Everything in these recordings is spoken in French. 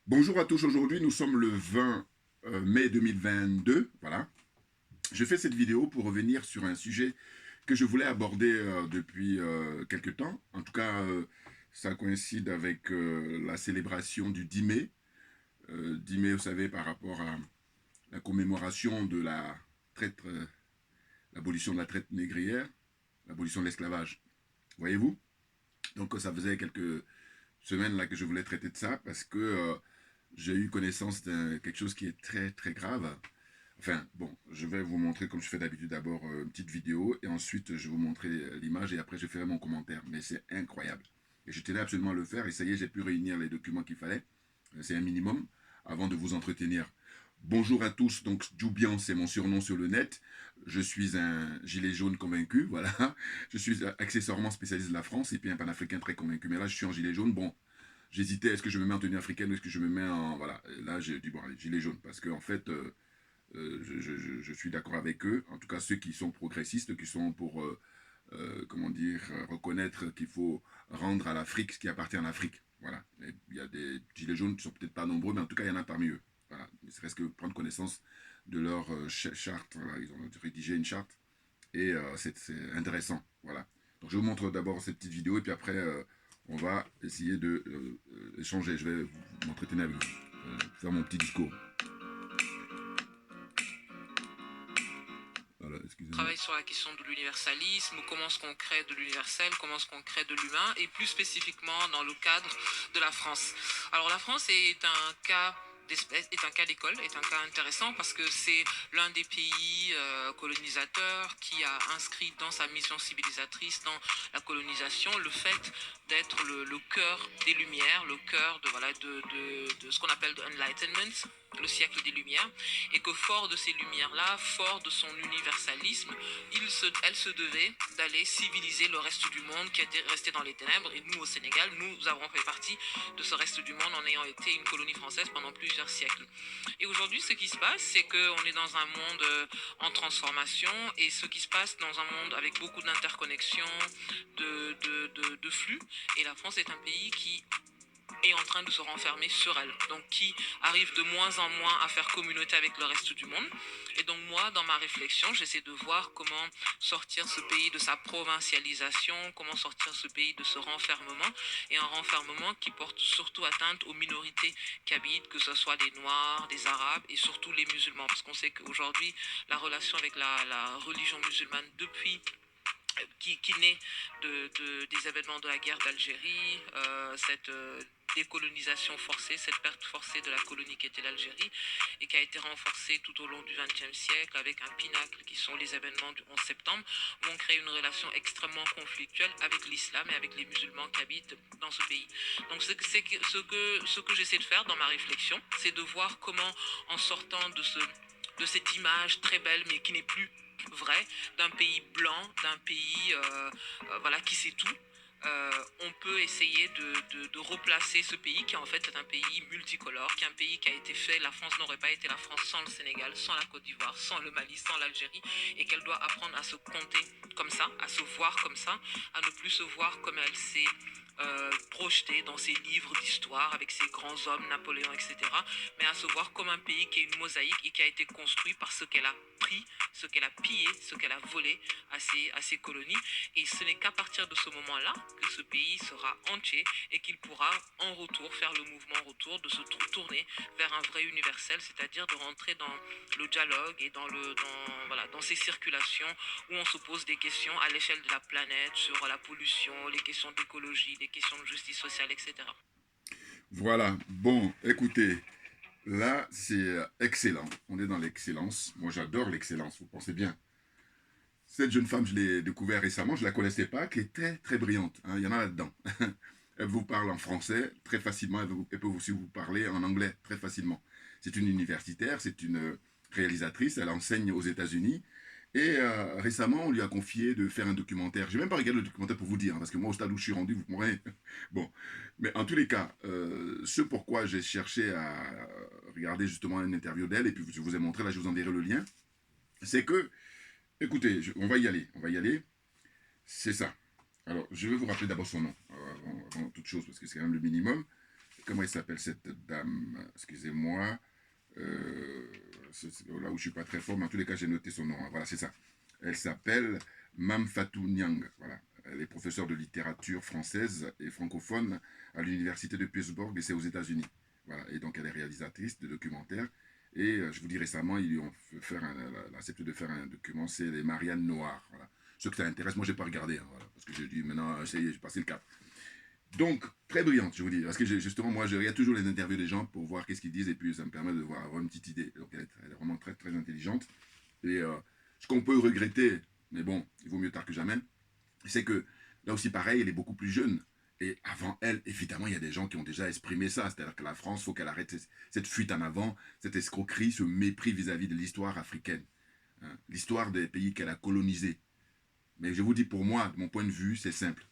Bonjour à tous, aujourd'hui nous sommes le 20 mai 2022, voilà. Je fais cette vidéo pour revenir sur un sujet que je voulais aborder depuis quelques temps. En tout cas, ça coïncide avec la célébration du 10 mai. 10 mai, vous savez, par rapport à la commémoration de la traite, l'abolition de la traite négrière, l'abolition de l'esclavage. Voyez-vous? Donc ça faisait quelques semaines là que je voulais traiter de ça parce que j'ai eu connaissance de quelque chose qui est très très grave. Enfin, bon, je vais vous montrer comme je fais d'habitude d'abord une petite vidéo et ensuite je vais vous montrer l'image et après je ferai mon commentaire. Mais c'est incroyable. Et je tenais absolument à le faire et ça y est, j'ai pu réunir les documents qu'il fallait. C'est un minimum avant de vous entretenir. Bonjour à tous, donc Djoubian, c'est mon surnom sur le net. Je suis un gilet jaune convaincu, voilà. Je suis accessoirement spécialiste de la France et puis un panafricain très convaincu. Mais là, je suis en gilet jaune. Bon, j'hésitais, est-ce que je me mets en tenue africaine ou est-ce que je me mets en... Voilà, là, j'ai dit, bon, allez, gilet jaune, parce qu'en fait, je suis d'accord avec eux, en tout cas ceux qui sont progressistes, qui sont pour, comment dire, reconnaître qu'il faut rendre à l'Afrique ce qui appartient à l'Afrique. Voilà. Et il y a des gilets jaunes qui sont peut-être pas nombreux, mais en tout cas, il y en a parmi eux. Voilà. Il serait-ce que prendre connaissance de leur charte. Voilà. Ils ont rédigé une charte et c'est intéressant. Voilà. Donc, je vous montre d'abord cette petite vidéo et puis après, on va essayer de échanger. Je vais m'entretenir avec vous, faire mon petit discours. Voilà, excusez-moi. Travaille sur la question de l'universalisme, comment est-ce qu'on crée de l'universel, comment est-ce qu'on crée de l'humain, et plus spécifiquement dans le cadre de la France. Alors la France est un cas d'espèce, est un cas d'école, est un cas intéressant parce que c'est l'un des pays colonisateurs qui a inscrit dans sa mission civilisatrice, dans la colonisation, le fait d'être le cœur des Lumières, le cœur de, voilà, de ce qu'on appelle de Enlightenment, le siècle des Lumières, et que fort de ces Lumières-là, fort de son universalisme, elle se devait d'aller civiliser le reste du monde qui était resté dans les ténèbres. Et nous, au Sénégal, nous avons fait partie de ce reste du monde en ayant été une colonie française pendant plusieurs siècles. Et aujourd'hui, ce qui se passe, c'est qu'on est dans un monde en transformation, et ce qui se passe dans un monde avec beaucoup d'interconnexions, de flux. Et la France est un pays qui est en train de se renfermer sur elle, donc qui arrive de moins en moins à faire communauté avec le reste du monde. Et donc moi, dans ma réflexion, j'essaie de voir comment sortir ce pays de sa provincialisation, comment sortir ce pays de ce renfermement, et un renfermement qui porte surtout atteinte aux minorités qui habitent, que ce soit des Noirs, des Arabes et surtout les musulmans, parce qu'on sait qu'aujourd'hui, la relation avec la religion musulmane depuis qui naît des événements de la guerre d'Algérie, cette décolonisation forcée, cette perte forcée de la colonie qui était l'Algérie, et qui a été renforcée tout au long du XXe siècle avec un pinacle qui sont les événements du 11 septembre, vont créer une relation extrêmement conflictuelle avec l'islam et avec les musulmans qui habitent dans ce pays. Donc ce que j'essaie de faire dans ma réflexion, c'est de voir comment, en sortant de cette image très belle mais qui n'est plus vrai, d'un pays blanc, d'un pays voilà, qui sait tout, on peut essayer de replacer ce pays qui en fait est un pays multicolore, qui est un pays qui a été fait, la France n'aurait pas été la France sans le Sénégal, sans la Côte d'Ivoire, sans le Mali, sans l'Algérie, et qu'elle doit apprendre à se compter comme ça, à se voir comme ça, à ne plus se voir comme elle s'est projetée dans ses livres d'histoire avec ses grands hommes, Napoléon, etc., mais à se voir comme un pays qui est une mosaïque et qui a été construit par ce qu'elle a pris, ce qu'elle a pillé, ce qu'elle a volé à ses colonies. Et ce n'est qu'à partir de ce moment-là que ce pays sera entier et qu'il pourra en retour faire le mouvement retour, de se tourner vers un vrai universel, c'est-à-dire de rentrer dans le dialogue et voilà, dans ces circulations où on se pose des questions à l'échelle de la planète sur la pollution, les questions d'écologie, les questions de justice sociale, etc. Voilà, bon, écoutez, là, c'est excellent. On est dans l'excellence. Moi, j'adore l'excellence, vous pensez bien. Cette jeune femme, je l'ai découverte récemment, je ne la connaissais pas, qui est très, très brillante. Hein, il y en a là-dedans. Elle vous parle en français très facilement, elle peut aussi vous parler en anglais très facilement. C'est une universitaire, c'est une réalisatrice, elle enseigne aux États-Unis. Et récemment, on lui a confié de faire un documentaire. Je n'ai même pas regardé le documentaire pour vous dire, hein, parce que moi, au stade où je suis rendu, vous comprenez. Bon, mais en tous les cas, ce pourquoi j'ai cherché à regarder justement une interview d'elle, et puis je vous ai montré, là je vous enverrai le lien, c'est que, écoutez, on va y aller, on va y aller. C'est ça. Alors, je vais vous rappeler d'abord son nom, avant toute chose, parce que c'est quand même le minimum. comment elle s'appelle cette dame? Excusez-moi. C'est là où je suis pas très fort, mais en tous les cas, j'ai noté son nom. Hein. Voilà, c'est ça. Elle s'appelle Mam Fatou Niang. Voilà. Elle est professeure de littérature française et francophone à l'université de Pittsburgh et c'est aux États-Unis. Voilà. Et donc, elle est réalisatrice de documentaires. Et je vous dis récemment, ils lui ont accepté de faire un document, c'est les Mariannes Noires. Voilà. Ceux que ça intéresse, moi, je n'ai pas regardé. Hein, voilà, parce que j'ai dit, maintenant, ça y est, j'ai passé le cap. Donc, très brillante, je vous dis. Parce que justement, moi, je regarde toujours les interviews des gens pour voir qu'est-ce qu'ils disent et puis ça me permet de voir, avoir une petite idée. Donc, elle est vraiment très, très intelligente. Et ce qu'on peut regretter, mais bon, il vaut mieux tard que jamais, c'est que là aussi, pareil, elle est beaucoup plus jeune. Et avant elle, évidemment, il y a des gens qui ont déjà exprimé ça. C'est-à-dire que la France, il faut qu'elle arrête cette fuite en avant, cette escroquerie, ce mépris vis-à-vis de l'histoire africaine. Hein, l'histoire des pays qu'elle a colonisés. Mais je vous dis, pour moi, de mon point de vue, c'est simple.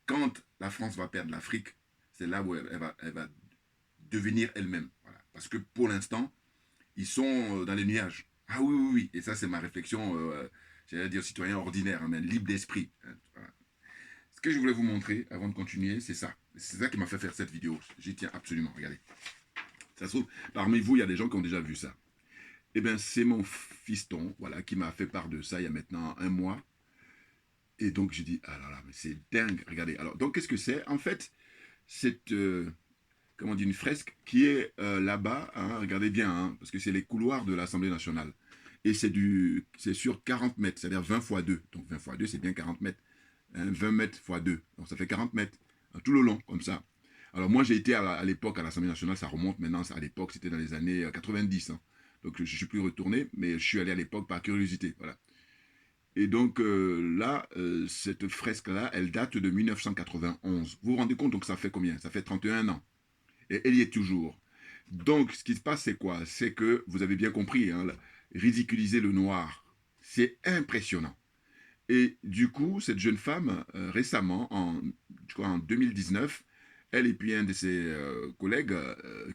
Quand la France va perdre l'Afrique, c'est là où elle va devenir elle-même. Voilà. Parce que pour l'instant, ils sont dans les nuages. Ah oui, oui, oui. Et ça, c'est ma réflexion, j'allais dire citoyen ordinaire, hein, mais libre d'esprit. Hein, voilà. Ce que je voulais vous montrer avant de continuer, c'est ça. C'est ça qui m'a fait faire cette vidéo. J'y tiens absolument. Regardez. Ça se trouve, parmi vous, il y a des gens qui ont déjà vu ça. Eh bien, c'est mon fiston, voilà, qui m'a fait part de ça il y a maintenant un mois. Et donc, j'ai dit, ah là là, mais c'est dingue. Regardez. Alors, donc, qu'est-ce que c'est? En fait, c'est, comment on dit, une fresque qui est là-bas. Hein, regardez bien, hein, parce que c'est les couloirs de l'Assemblée nationale. Et c'est sur 40 mètres, c'est-à-dire 20 x 2. Donc, 20 x 2, c'est bien 40 mètres. Hein, 20 mètres x 2. Donc, ça fait 40 mètres. Hein, tout le long, comme ça. Alors, moi, j'ai été à l'époque à l'Assemblée nationale. Ça remonte maintenant. À l'époque, c'était dans les années 90. Hein. Donc, je ne suis plus retourné, mais je suis allé à l'époque par curiosité. Voilà. Et donc là, cette fresque-là, elle date de 1991. Vous vous rendez compte, donc ça fait combien? Ça fait 31 ans. Et elle y est toujours. Donc, ce qui se passe, c'est quoi? C'est que, vous avez bien compris, hein, ridiculiser le noir, c'est impressionnant. Et du coup, cette jeune femme, récemment, je crois en 2019, elle et puis un de ses collègues,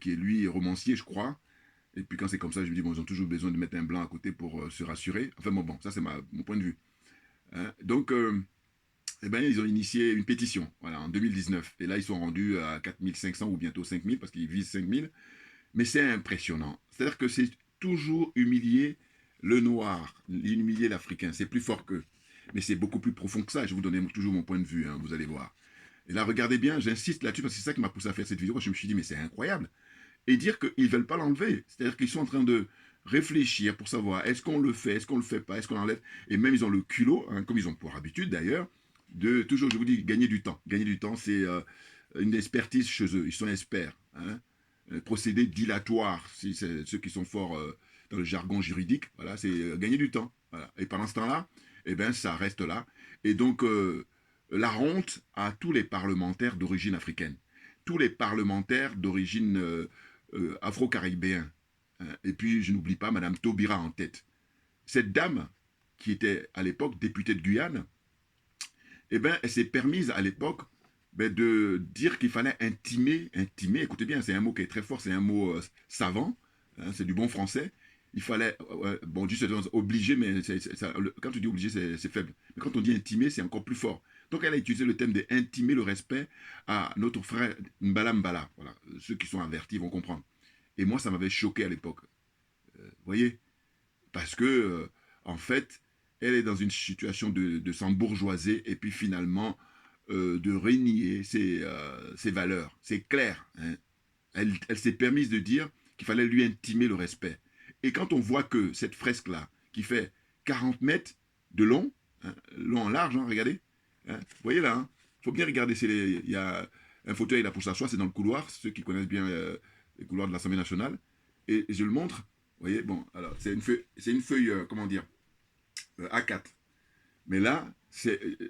qui est lui romancier, je crois, et puis quand c'est comme ça, je me dis, bon, ils ont toujours besoin de mettre un blanc à côté pour se rassurer. Enfin bon, ça c'est mon point de vue. Hein. Donc, eh ben, ils ont initié une pétition, voilà, en 2019. Et là, ils sont rendus à 4500 ou bientôt 5000 parce qu'ils visent 5000. Mais c'est impressionnant. C'est-à-dire que c'est toujours humilier le noir, humilier l'Africain. C'est plus fort qu'eux. Mais c'est beaucoup plus profond que ça. Je vais vous donner toujours mon point de vue, hein, vous allez voir. Et là, regardez bien, j'insiste là-dessus parce que c'est ça qui m'a poussé à faire cette vidéo. Je me suis dit, mais c'est incroyable. Et dire qu'ils ne veulent pas l'enlever. C'est-à-dire qu'ils sont en train de réfléchir pour savoir est-ce qu'on le fait, est-ce qu'on le fait pas, est-ce qu'on l'enlève. Et même ils ont le culot, hein, comme ils ont pour habitude d'ailleurs, de toujours, je vous dis, gagner du temps. Gagner du temps, c'est une expertise chez eux. Ils sont experts. Hein. Procédé dilatoire, si c'est ceux qui sont forts dans le jargon juridique, voilà, c'est gagner du temps. Voilà. Et pendant ce temps-là, eh ben, ça reste là. Et donc, la honte à tous les parlementaires d'origine africaine, tous les parlementaires d'origine afro-caribéen. Hein. Et puis, je n'oublie pas Madame Taubira en tête. Cette dame, qui était à l'époque députée de Guyane, eh ben, elle s'est permise à l'époque de dire qu'il fallait intimer, écoutez bien, c'est un mot qui est très fort, c'est un mot savant, hein, c'est du bon français. Il fallait, bon, juste obligé, mais quand tu dis obligé, c'est faible. Mais quand on dit intimer, c'est encore plus fort. Donc elle a utilisé le thème d'intimer le respect à notre frère Mbala Mbala. Voilà, ceux qui sont avertis vont comprendre. Et moi, ça m'avait choqué à l'époque. Vous voyez? Parce que, en fait, elle est dans une situation de s'embourgeoiser et puis finalement de renier ses valeurs. C'est clair. Hein. Elle s'est permise de dire qu'il fallait lui intimer le respect. Et quand on voit que cette fresque-là, qui fait 40 mètres de long, hein, long en large, hein, regardez, hein, vous voyez là, il faut bien regarder, il y a un fauteuil là pour s'asseoir, c'est dans le couloir, ceux qui connaissent bien les couloirs de l'Assemblée nationale, et je le montre, vous voyez, bon, alors c'est une feuille comment dire, A4. Mais là,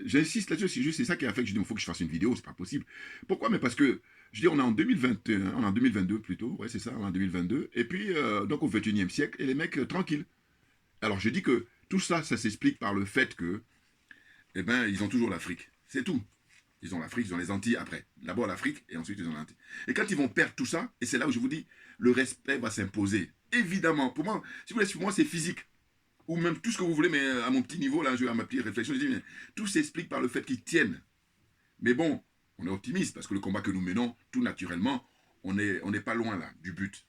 j'insiste là-dessus, c'est ça qui a fait que je dis, il faut que je fasse une vidéo, c'est pas possible. Pourquoi? Mais parce que, je dis, on est en 2021, on est en 2022 plutôt, ouais c'est ça, on est en 2022, et puis, donc au 21e siècle, et les mecs, tranquilles. Alors je dis que tout ça, ça s'explique par le fait que, eh ben, ils ont toujours l'Afrique, c'est tout. Ils ont l'Afrique, ils ont les Antilles après. D'abord l'Afrique, et ensuite ils ont l'Antilles. Et quand ils vont perdre tout ça, et c'est là où je vous dis, le respect va s'imposer. Évidemment, pour moi, si vous voulez, pour moi c'est physique. Ou même tout ce que vous voulez, mais à mon petit niveau, là, à ma petite réflexion, je dis, mais tout s'explique par le fait qu'ils tiennent. Mais bon, on est optimiste, parce que le combat que nous menons, tout naturellement, on n'est pas loin là du but.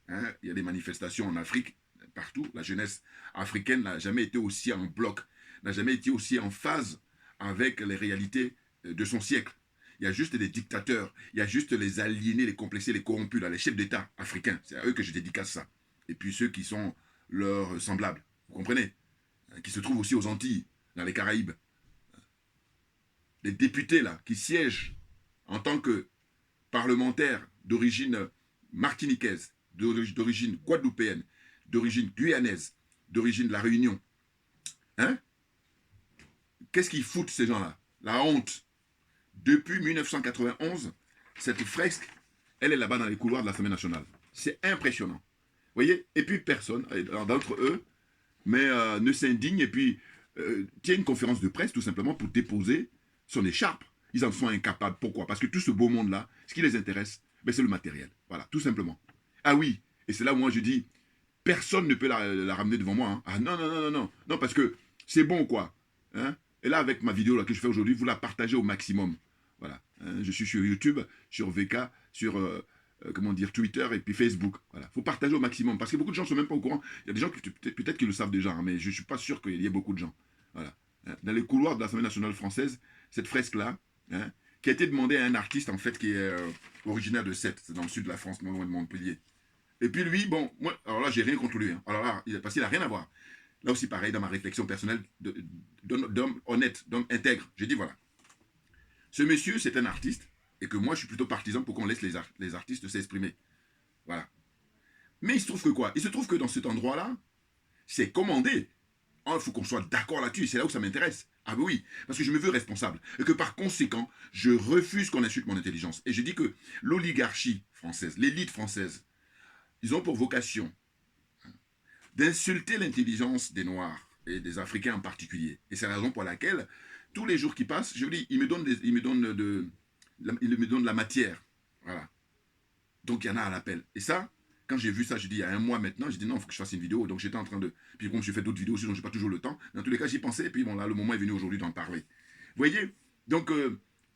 Hein. Il y a des manifestations en Afrique, partout. La jeunesse africaine n'a jamais été aussi en bloc, n'a jamais été aussi en phase avec les réalités de son siècle. Il y a juste des dictateurs, il y a juste les aliénés, les complexés, les corrompus, là, les chefs d'État africains. C'est à eux que je dédicace ça. Et puis ceux qui sont leurs semblables, vous comprenez, qui se trouvent aussi aux Antilles, dans les Caraïbes. Les députés là, qui siègent en tant que parlementaires d'origine martiniquaise, d'origine guadeloupéenne, d'origine guyanaise, d'origine de la Réunion. Hein? Qu'est-ce qu'ils foutent ces gens-là? La honte. Depuis 1991, cette fresque, elle est là-bas dans les couloirs de l'Assemblée nationale. C'est impressionnant. Vous voyez? Et puis personne, d'entre eux, mais ne s'indigne et puis tient une conférence de presse tout simplement pour déposer son écharpe. Ils en sont incapables. Pourquoi? Parce que tout ce beau monde-là, ce qui les intéresse, ben, c'est le matériel. Voilà, tout simplement. Ah oui, et c'est là où moi je dis, personne ne peut la ramener devant moi. Hein. Ah non, non, non, non, non. Non, parce que c'est bon, quoi. Hein? Et là, avec ma vidéo là, que je fais aujourd'hui, vous la partagez au maximum. Voilà. Hein? Je suis sur YouTube, sur VK, sur comment dire, Twitter et puis Facebook. Voilà. Il faut partager au maximum. Parce que beaucoup de gens ne sont même pas au courant. Il y a des gens qui peut-être qui le savent déjà, hein, mais je ne suis pas sûr qu'il y ait beaucoup de gens. Voilà. Hein? Dans les couloirs de l'Assemblée nationale française, cette fresque-là, hein, qui a été demandée à un artiste, en fait, qui est originaire de Sète, c'est dans le sud de la France, non loin de Montpellier. Et puis lui, bon, moi, alors là, j'ai rien contre lui. Hein. Alors là, parce qu'il n'a rien à voir. Là aussi, pareil, dans ma réflexion personnelle d'homme honnête, d'homme intègre, j'ai dit, voilà. Ce monsieur, c'est un artiste, et que moi, je suis plutôt partisan pour qu'on laisse les artistes s'exprimer. Voilà. Mais il se trouve que quoi? Il se trouve que dans cet endroit-là, c'est commandé. Il faut qu'on soit d'accord là-dessus, c'est là où ça m'intéresse. Ah ben oui, parce que je me veux responsable. Et que par conséquent, je refuse qu'on insulte mon intelligence. Et je dis que l'oligarchie française, l'élite française, ils ont pour vocation d'insulter l'intelligence des Noirs et des Africains en particulier. Et c'est la raison pour laquelle, tous les jours qui passent, je vous dis, ils me donnent de la matière. Voilà. Donc il y en a à l'appel. Et ça, quand j'ai vu ça, j'ai dit il y a un mois maintenant, j'ai dit non, il faut que je fasse une vidéo. Donc j'étais en train de... Puis comme je fais d'autres vidéos aussi, donc je n'ai pas toujours le temps. Dans tous les cas, j'y pensais. Et puis bon, là, le moment est venu aujourd'hui d'en parler. Vous voyez? Donc,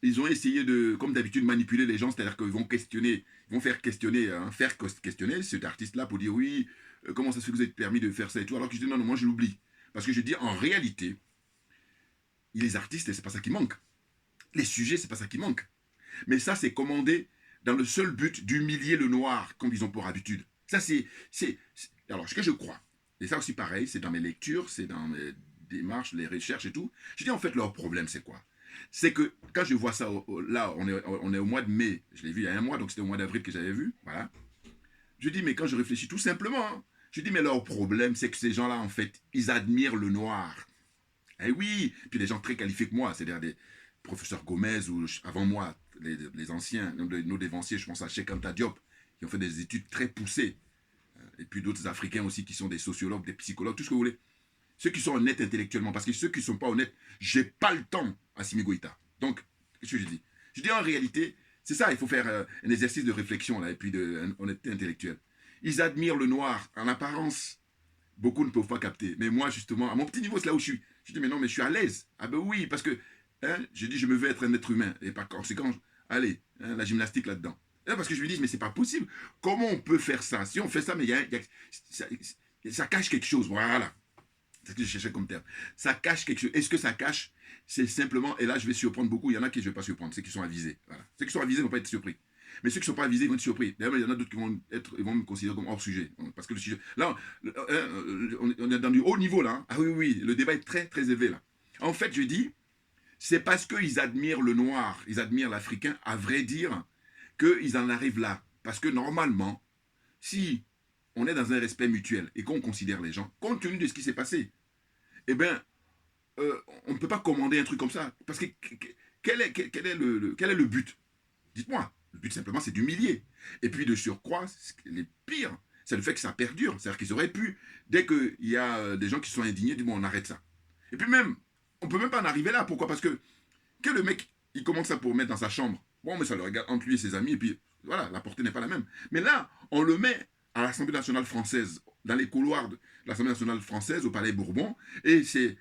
ils ont essayé de, comme d'habitude, manipuler les gens. C'est-à-dire qu'ils vont questionner, ils vont faire questionner cet artiste-là pour dire oui, comment ça se fait que vous êtes permis de faire ça et tout. Alors que je dis non, non, moi je l'oublie. Parce que je dis en réalité, les artistes, c'est pas ça qui manque. Les sujets, c'est pas ça qui manque. Mais ça, c'est commandé dans le seul but d'humilier le noir, comme ils ont pour habitude. Ça, c'est... Alors, ce que je crois, et ça aussi pareil, c'est dans mes lectures, c'est dans mes démarches, les recherches et tout, je dis en fait, leur problème, c'est quoi? C'est que quand je vois ça, là, on est au mois de mai, je l'ai vu il y a un mois, donc c'était au mois d'avril que j'avais vu, voilà. Je dis, mais quand je réfléchis tout simplement, hein, je dis, mais leur problème, c'est que ces gens-là, en fait, ils admirent le noir. Eh oui, puis des gens très qualifiés que moi, c'est-à-dire des professeurs Gomez ou avant moi, les anciens, nos dévanciers, je pense à Cheikh Anta Diop, qui ont fait des études très poussées, et puis d'autres Africains aussi qui sont des sociologues, des psychologues, tout ce que vous voulez. Ceux qui sont honnêtes intellectuellement, parce que ceux qui ne sont pas honnêtes, j'ai pas le temps à Assimi Goïta. Donc, qu'est-ce que je dis? Je dis en réalité, c'est ça, il faut faire un exercice de réflexion, là, et puis d'honnêteté intellectuelle. Ils admirent le noir, en apparence. Beaucoup ne peuvent pas capter. Mais moi, justement, à mon petit niveau, c'est là où je suis. Je dis, mais non, mais je suis à l'aise. Ah ben oui, parce que, hein, je dis, je me veux être un être humain. Et par conséquent, allez, hein, la gymnastique là-dedans. Parce que je me dis, mais c'est pas possible. Comment on peut faire ça? Si on fait ça, mais ça cache quelque chose. Voilà. C'est ce que je cherchais comme terme. Ça cache quelque chose. Est-ce que ça cache? C'est simplement, et là, je vais surprendre beaucoup. Il y en a qui je ne vais pas surprendre. Ceux qui sont avisés. Voilà. Ceux qui sont avisés ne vont pas être surpris. Mais ceux qui ne sont pas avisés vont être surpris. D'ailleurs, il y en a d'autres qui vont me considérer comme hors sujet. Parce que le sujet. Là, on est dans du haut niveau, là. Hein. Ah oui, oui, le débat est très, très élevé, là. En fait, je dis, c'est parce qu'ils admirent le noir, ils admirent l'Africain, à vrai dire, qu'ils en arrivent là. Parce que normalement, si on est dans un respect mutuel et qu'on considère les gens, compte tenu de ce qui s'est passé, eh bien, on ne peut pas commander un truc comme ça. Parce que quel est le but? Dites-moi. Le but simplement, c'est d'humilier. Et puis de surcroît, les pires, c'est le fait que ça perdure. C'est-à-dire qu'ils auraient pu, dès qu'il y a des gens qui sont indignés, dire bon, on arrête ça. Et puis même, on ne peut même pas en arriver là. Pourquoi? Parce que le mec, il commence ça pour mettre dans sa chambre. Bon, mais ça le regarde entre lui et ses amis, et puis voilà, la portée n'est pas la même. Mais là, on le met à l'Assemblée nationale française, dans les couloirs de l'Assemblée nationale française, au Palais Bourbon, et c'est,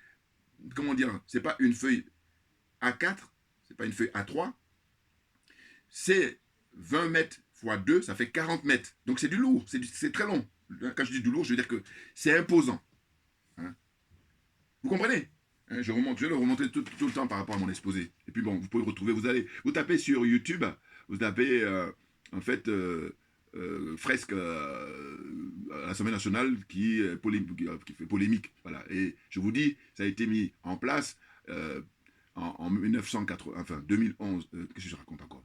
comment dire, c'est pas une feuille A4, c'est pas une feuille A3, c'est 20 mètres fois 2, ça fait 40 mètres. Donc c'est du lourd, c'est très long. Quand je dis du lourd, je veux dire que c'est imposant. Hein. Vous comprenez? Hein, je vais le remonter tout le temps par rapport à mon exposé. Et puis bon, vous pouvez le retrouver, vous tapez sur YouTube, vous tapez en fait fresque à l'Assemblée nationale qui fait polémique. Voilà. Et je vous dis, ça a été mis en place en 1980, enfin 2011, qu'est-ce que je raconte encore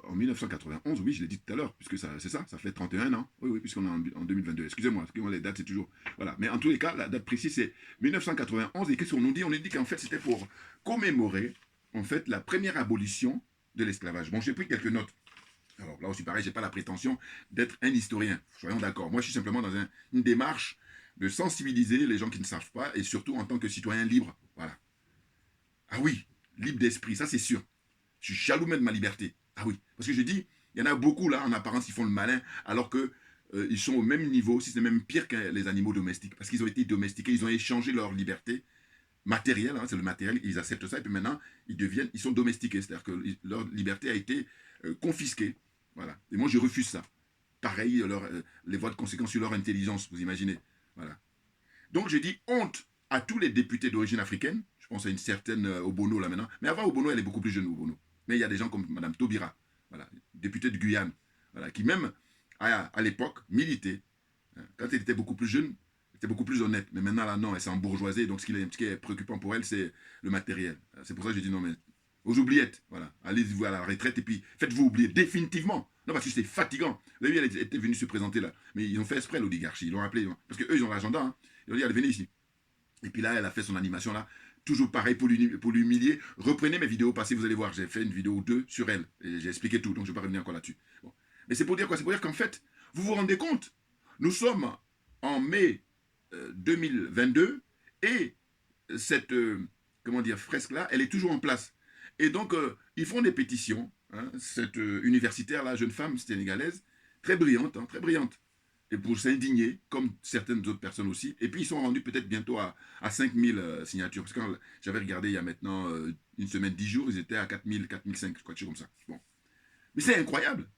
en 1991, oui, je l'ai dit tout à l'heure, puisque c'est ça, ça fait 31 ans. Oui, oui, puisqu'on est en 2022. Excusez-moi, les dates, c'est toujours... Voilà. Mais en tous les cas, la date précise, c'est 1991. Et qu'est-ce qu'on nous dit? On nous dit qu'en fait, c'était pour commémorer, en fait, la première abolition de l'esclavage. Bon, j'ai pris quelques notes. Alors là aussi, pareil, je n'ai pas la prétention d'être un historien. Soyons d'accord. Moi, je suis simplement dans une démarche de sensibiliser les gens qui ne savent pas, et surtout en tant que citoyen libre. Voilà. Ah oui, libre d'esprit, ça c'est sûr. Je suis jaloux même de ma liberté. Ah oui, parce que je dis, il y en a beaucoup là, en apparence, qui font le malin, alors que ils sont au même niveau, si c'est même pire que les animaux domestiques, parce qu'ils ont été domestiqués, ils ont échangé leur liberté matérielle, hein, c'est le matériel, ils acceptent ça, et puis maintenant, ils sont domestiqués, c'est-à-dire que leur liberté a été confisquée. Voilà. Et moi, je refuse ça. Pareil, les voies de conséquence sur leur intelligence, vous imaginez. Voilà. Donc, je dis honte à tous les députés d'origine africaine. Je pense à une certaine Obono là maintenant. Mais avant Obono, elle est beaucoup plus jeune, Obono. Mais il y a des gens comme Mme Taubira, voilà, députée de Guyane, voilà, qui même, à l'époque, militait. Quand elle était beaucoup plus jeune, elle était beaucoup plus honnête. Mais maintenant, là, non, elle s'est embourgeoisée. Donc, ce qui est préoccupant pour elle, c'est le matériel. C'est pour ça que je dis non, mais aux oubliettes, voilà. Allez-vous à la retraite et puis faites-vous oublier définitivement. Non, parce que c'est fatigant. Vous avez vu, elle était venue se présenter là. Mais ils ont fait exprès l'oligarchie. Ils l'ont appelé. Parce qu'eux, ils ont l'agenda. Hein. Ils ont dit, allez, venez ici. Et puis là, elle a fait son animation là. Toujours pareil pour l'humilier. Reprenez mes vidéos passées, vous allez voir. J'ai fait une vidéo ou deux sur elle. Et j'ai expliqué tout. Donc, je ne vais pas revenir encore là-dessus. Bon. Mais c'est pour dire quoi? C'est pour dire qu'en fait, vous vous rendez compte? Nous sommes en mai 2022 et cette comment dire, fresque-là, elle est toujours en place. Et donc, ils font des pétitions. Hein, cette universitaire-là, jeune femme sénégalaise, très brillante, hein, très brillante. Et pour s'indigner, comme certaines autres personnes aussi. Et puis, ils sont rendus peut-être bientôt à 5000 signatures. Parce que quand j'avais regardé il y a maintenant une semaine, 10 jours, ils étaient à 4000, 4005, quelque chose comme ça. Bon. Mais c'est incroyable.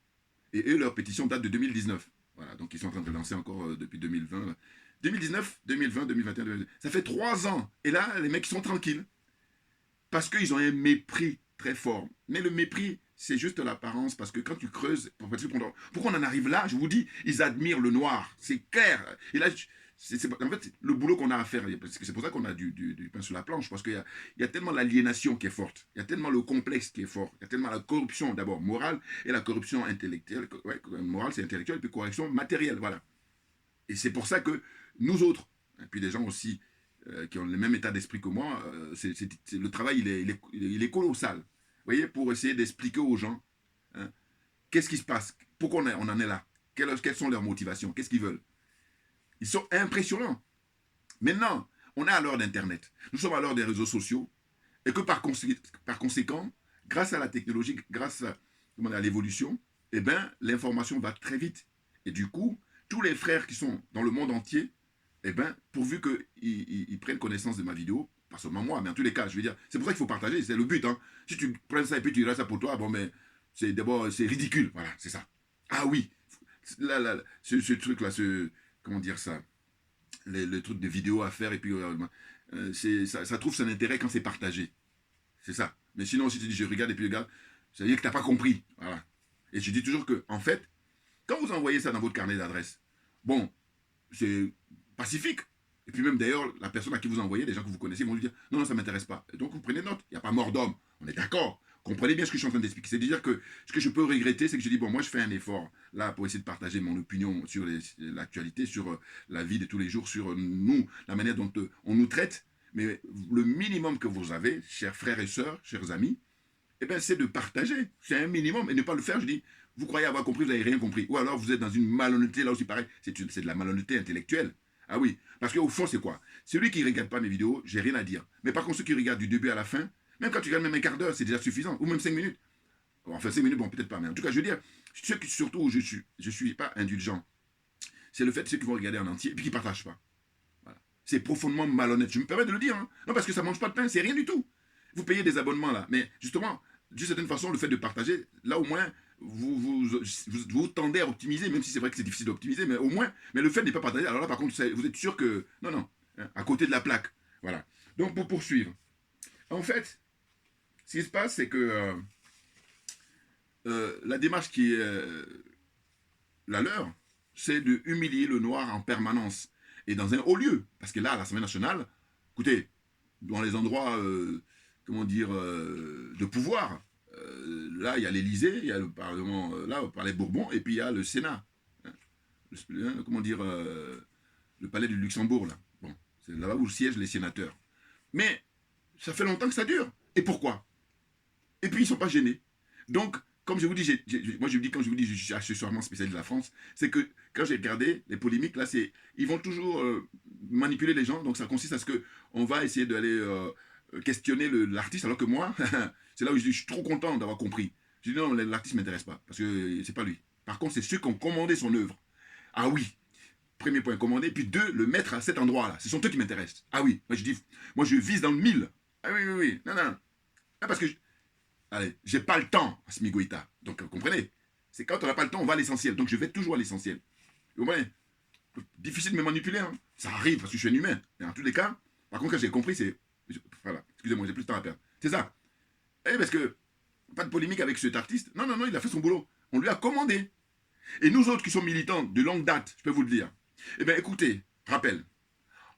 Et eux, leur pétition date de 2019. Voilà, donc ils sont en train de lancer encore depuis 2020. 2019, 2020, 2021, 2022. Ça fait 3 ans. Et là, les mecs, ils sont tranquilles. Parce qu'ils ont un mépris très fort. Mais le mépris, c'est juste l'apparence. Parce que quand tu creuses, pourquoi on en arrive là? Je vous dis, ils admirent le noir. C'est clair. Et là, en fait, le boulot qu'on a à faire, c'est pour ça qu'on a du pain sur la planche. Parce qu'il y a tellement l'aliénation qui est forte. Il y a tellement le complexe qui est fort. Il y a tellement la corruption, d'abord morale, et la corruption intellectuelle. Ouais, morale, c'est intellectuel, et puis corruption matérielle. Voilà. Et c'est pour ça que nous autres, et puis des gens aussi qui ont le même état d'esprit que moi, le travail, il est colossal. Vous voyez, pour essayer d'expliquer aux gens hein, qu'est-ce qui se passe, pourquoi on en est là, quelles sont leurs motivations, qu'est-ce qu'ils veulent. Ils sont impressionnants. Maintenant, on est à l'heure d'Internet. Nous sommes à l'heure des réseaux sociaux. Et que par conséquent, grâce à la technologie, grâce à l'évolution, eh ben, l'information va très vite. Et du coup, tous les frères qui sont dans le monde entier, eh ben, pourvu qu'ils prennent connaissance de ma vidéo, pas seulement moi, mais en tous les cas, je veux dire, c'est pour ça qu'il faut partager, c'est le but. Hein. Si tu prends ça et puis tu restes ça pour toi, bon, mais c'est ridicule. Voilà, c'est ça. Ah oui, là, ce truc-là, comment dire ça, le truc de vidéo à faire, et puis ça trouve son intérêt quand c'est partagé. C'est ça. Mais sinon, si tu dis je regarde et puis regarde, ça veut dire que tu n'as pas compris. Voilà. Et je dis toujours que, en fait, quand vous envoyez ça dans votre carnet d'adresse, bon, c'est pacifique. Et puis même d'ailleurs, la personne à qui vous envoyez, les gens que vous connaissez, vont lui dire non, non, ça ne m'intéresse pas. Et donc vous prenez note. Il n'y a pas mort d'homme. On est d'accord. Comprenez bien ce que je suis en train d'expliquer. C'est-à-dire que ce que je peux regretter, c'est que je dis bon, moi je fais un effort là pour essayer de partager mon opinion sur l'actualité, sur la vie de tous les jours, sur nous, la manière dont on nous traite. Mais le minimum que vous avez, chers frères et sœurs, chers amis, eh bien, c'est de partager. C'est un minimum. Et ne pas le faire, je dis, vous croyez avoir compris, vous n'avez rien compris. Ou alors vous êtes dans une malhonnêteté, là aussi pareil, c'est de la malhonnêteté intellectuelle. Ah oui, parce qu'au fond, c'est quoi? Celui qui ne regarde pas mes vidéos, j'ai rien à dire. Mais par contre, ceux qui regardent du début à la fin, même quand tu regardes même un quart d'heure, c'est déjà suffisant. Ou même 5 minutes. Bon, enfin, 5 minutes, bon, peut-être pas. Mais en tout cas, je veux dire, ceux qui, surtout où je suis pas indulgent, c'est le fait de ceux qui vont regarder en entier et puis qui ne partagent pas. Voilà. C'est profondément malhonnête. Je me permets de le dire. Hein. Non, parce que ça ne mange pas de pain, c'est rien du tout. Vous payez des abonnements là. Mais justement, d'une certaine façon, le fait de partager, là au moins, vous tendez à optimiser, même si c'est vrai que c'est difficile d'optimiser, mais au moins, mais le fait n'est pas partagé. Alors là, par contre, vous êtes sûr que, non, non, hein, à côté de la plaque. Voilà. Donc, pour poursuivre, en fait, ce qui se passe, c'est que la démarche qui est la leur, c'est de humilier le noir en permanence et dans un haut lieu. Parce que là, à l'Assemblée nationale, écoutez, dans les endroits, comment dire, de pouvoir, là, il y a l'Élysée, il y a le Parlement, là, le Palais Bourbon, et puis il y a le Sénat. Hein, comment dire, le Palais du Luxembourg, là. Bon, c'est là-bas où siègent les sénateurs. Mais ça fait longtemps que ça dure. Et pourquoi? Et puis, ils ne sont pas gênés. Donc, comme je vous dis, moi je vous dis, quand je vous dis, je suis accessoirement spécialiste de la France, c'est que quand j'ai regardé les polémiques, là, ils vont toujours manipuler les gens. Donc, ça consiste à ce qu'on va essayer d'aller questionner l'artiste, alors que moi, c'est là où je suis trop content d'avoir compris. Je dis non, l'artiste ne m'intéresse pas, parce que c'est pas lui. Par contre, c'est ceux qui ont commandé son œuvre. Ah oui, premier point, commander. Puis deux, le mettre à cet endroit-là. Ce sont eux qui m'intéressent. Ah oui, moi je dis, moi je vise dans le mille. Ah oui, oui, oui. Non, non. Ah, parce que allez, j'ai pas le temps, Smigoïta. Donc, vous comprenez? C'est quand on n'a pas le temps, on va à l'essentiel. Donc, je vais toujours à l'essentiel. Vous comprenez? Difficile de me manipuler, hein. Ça arrive parce que je suis un humain. Mais en tous les cas, par contre, quand j'ai compris, c'est. Voilà, excusez-moi, j'ai plus de temps à perdre. C'est ça. Eh, parce que, pas de polémique avec cet artiste. Non, non, non, il a fait son boulot. On lui a commandé. Et nous autres qui sommes militants de longue date, je peux vous le dire. Eh bien, écoutez, rappel.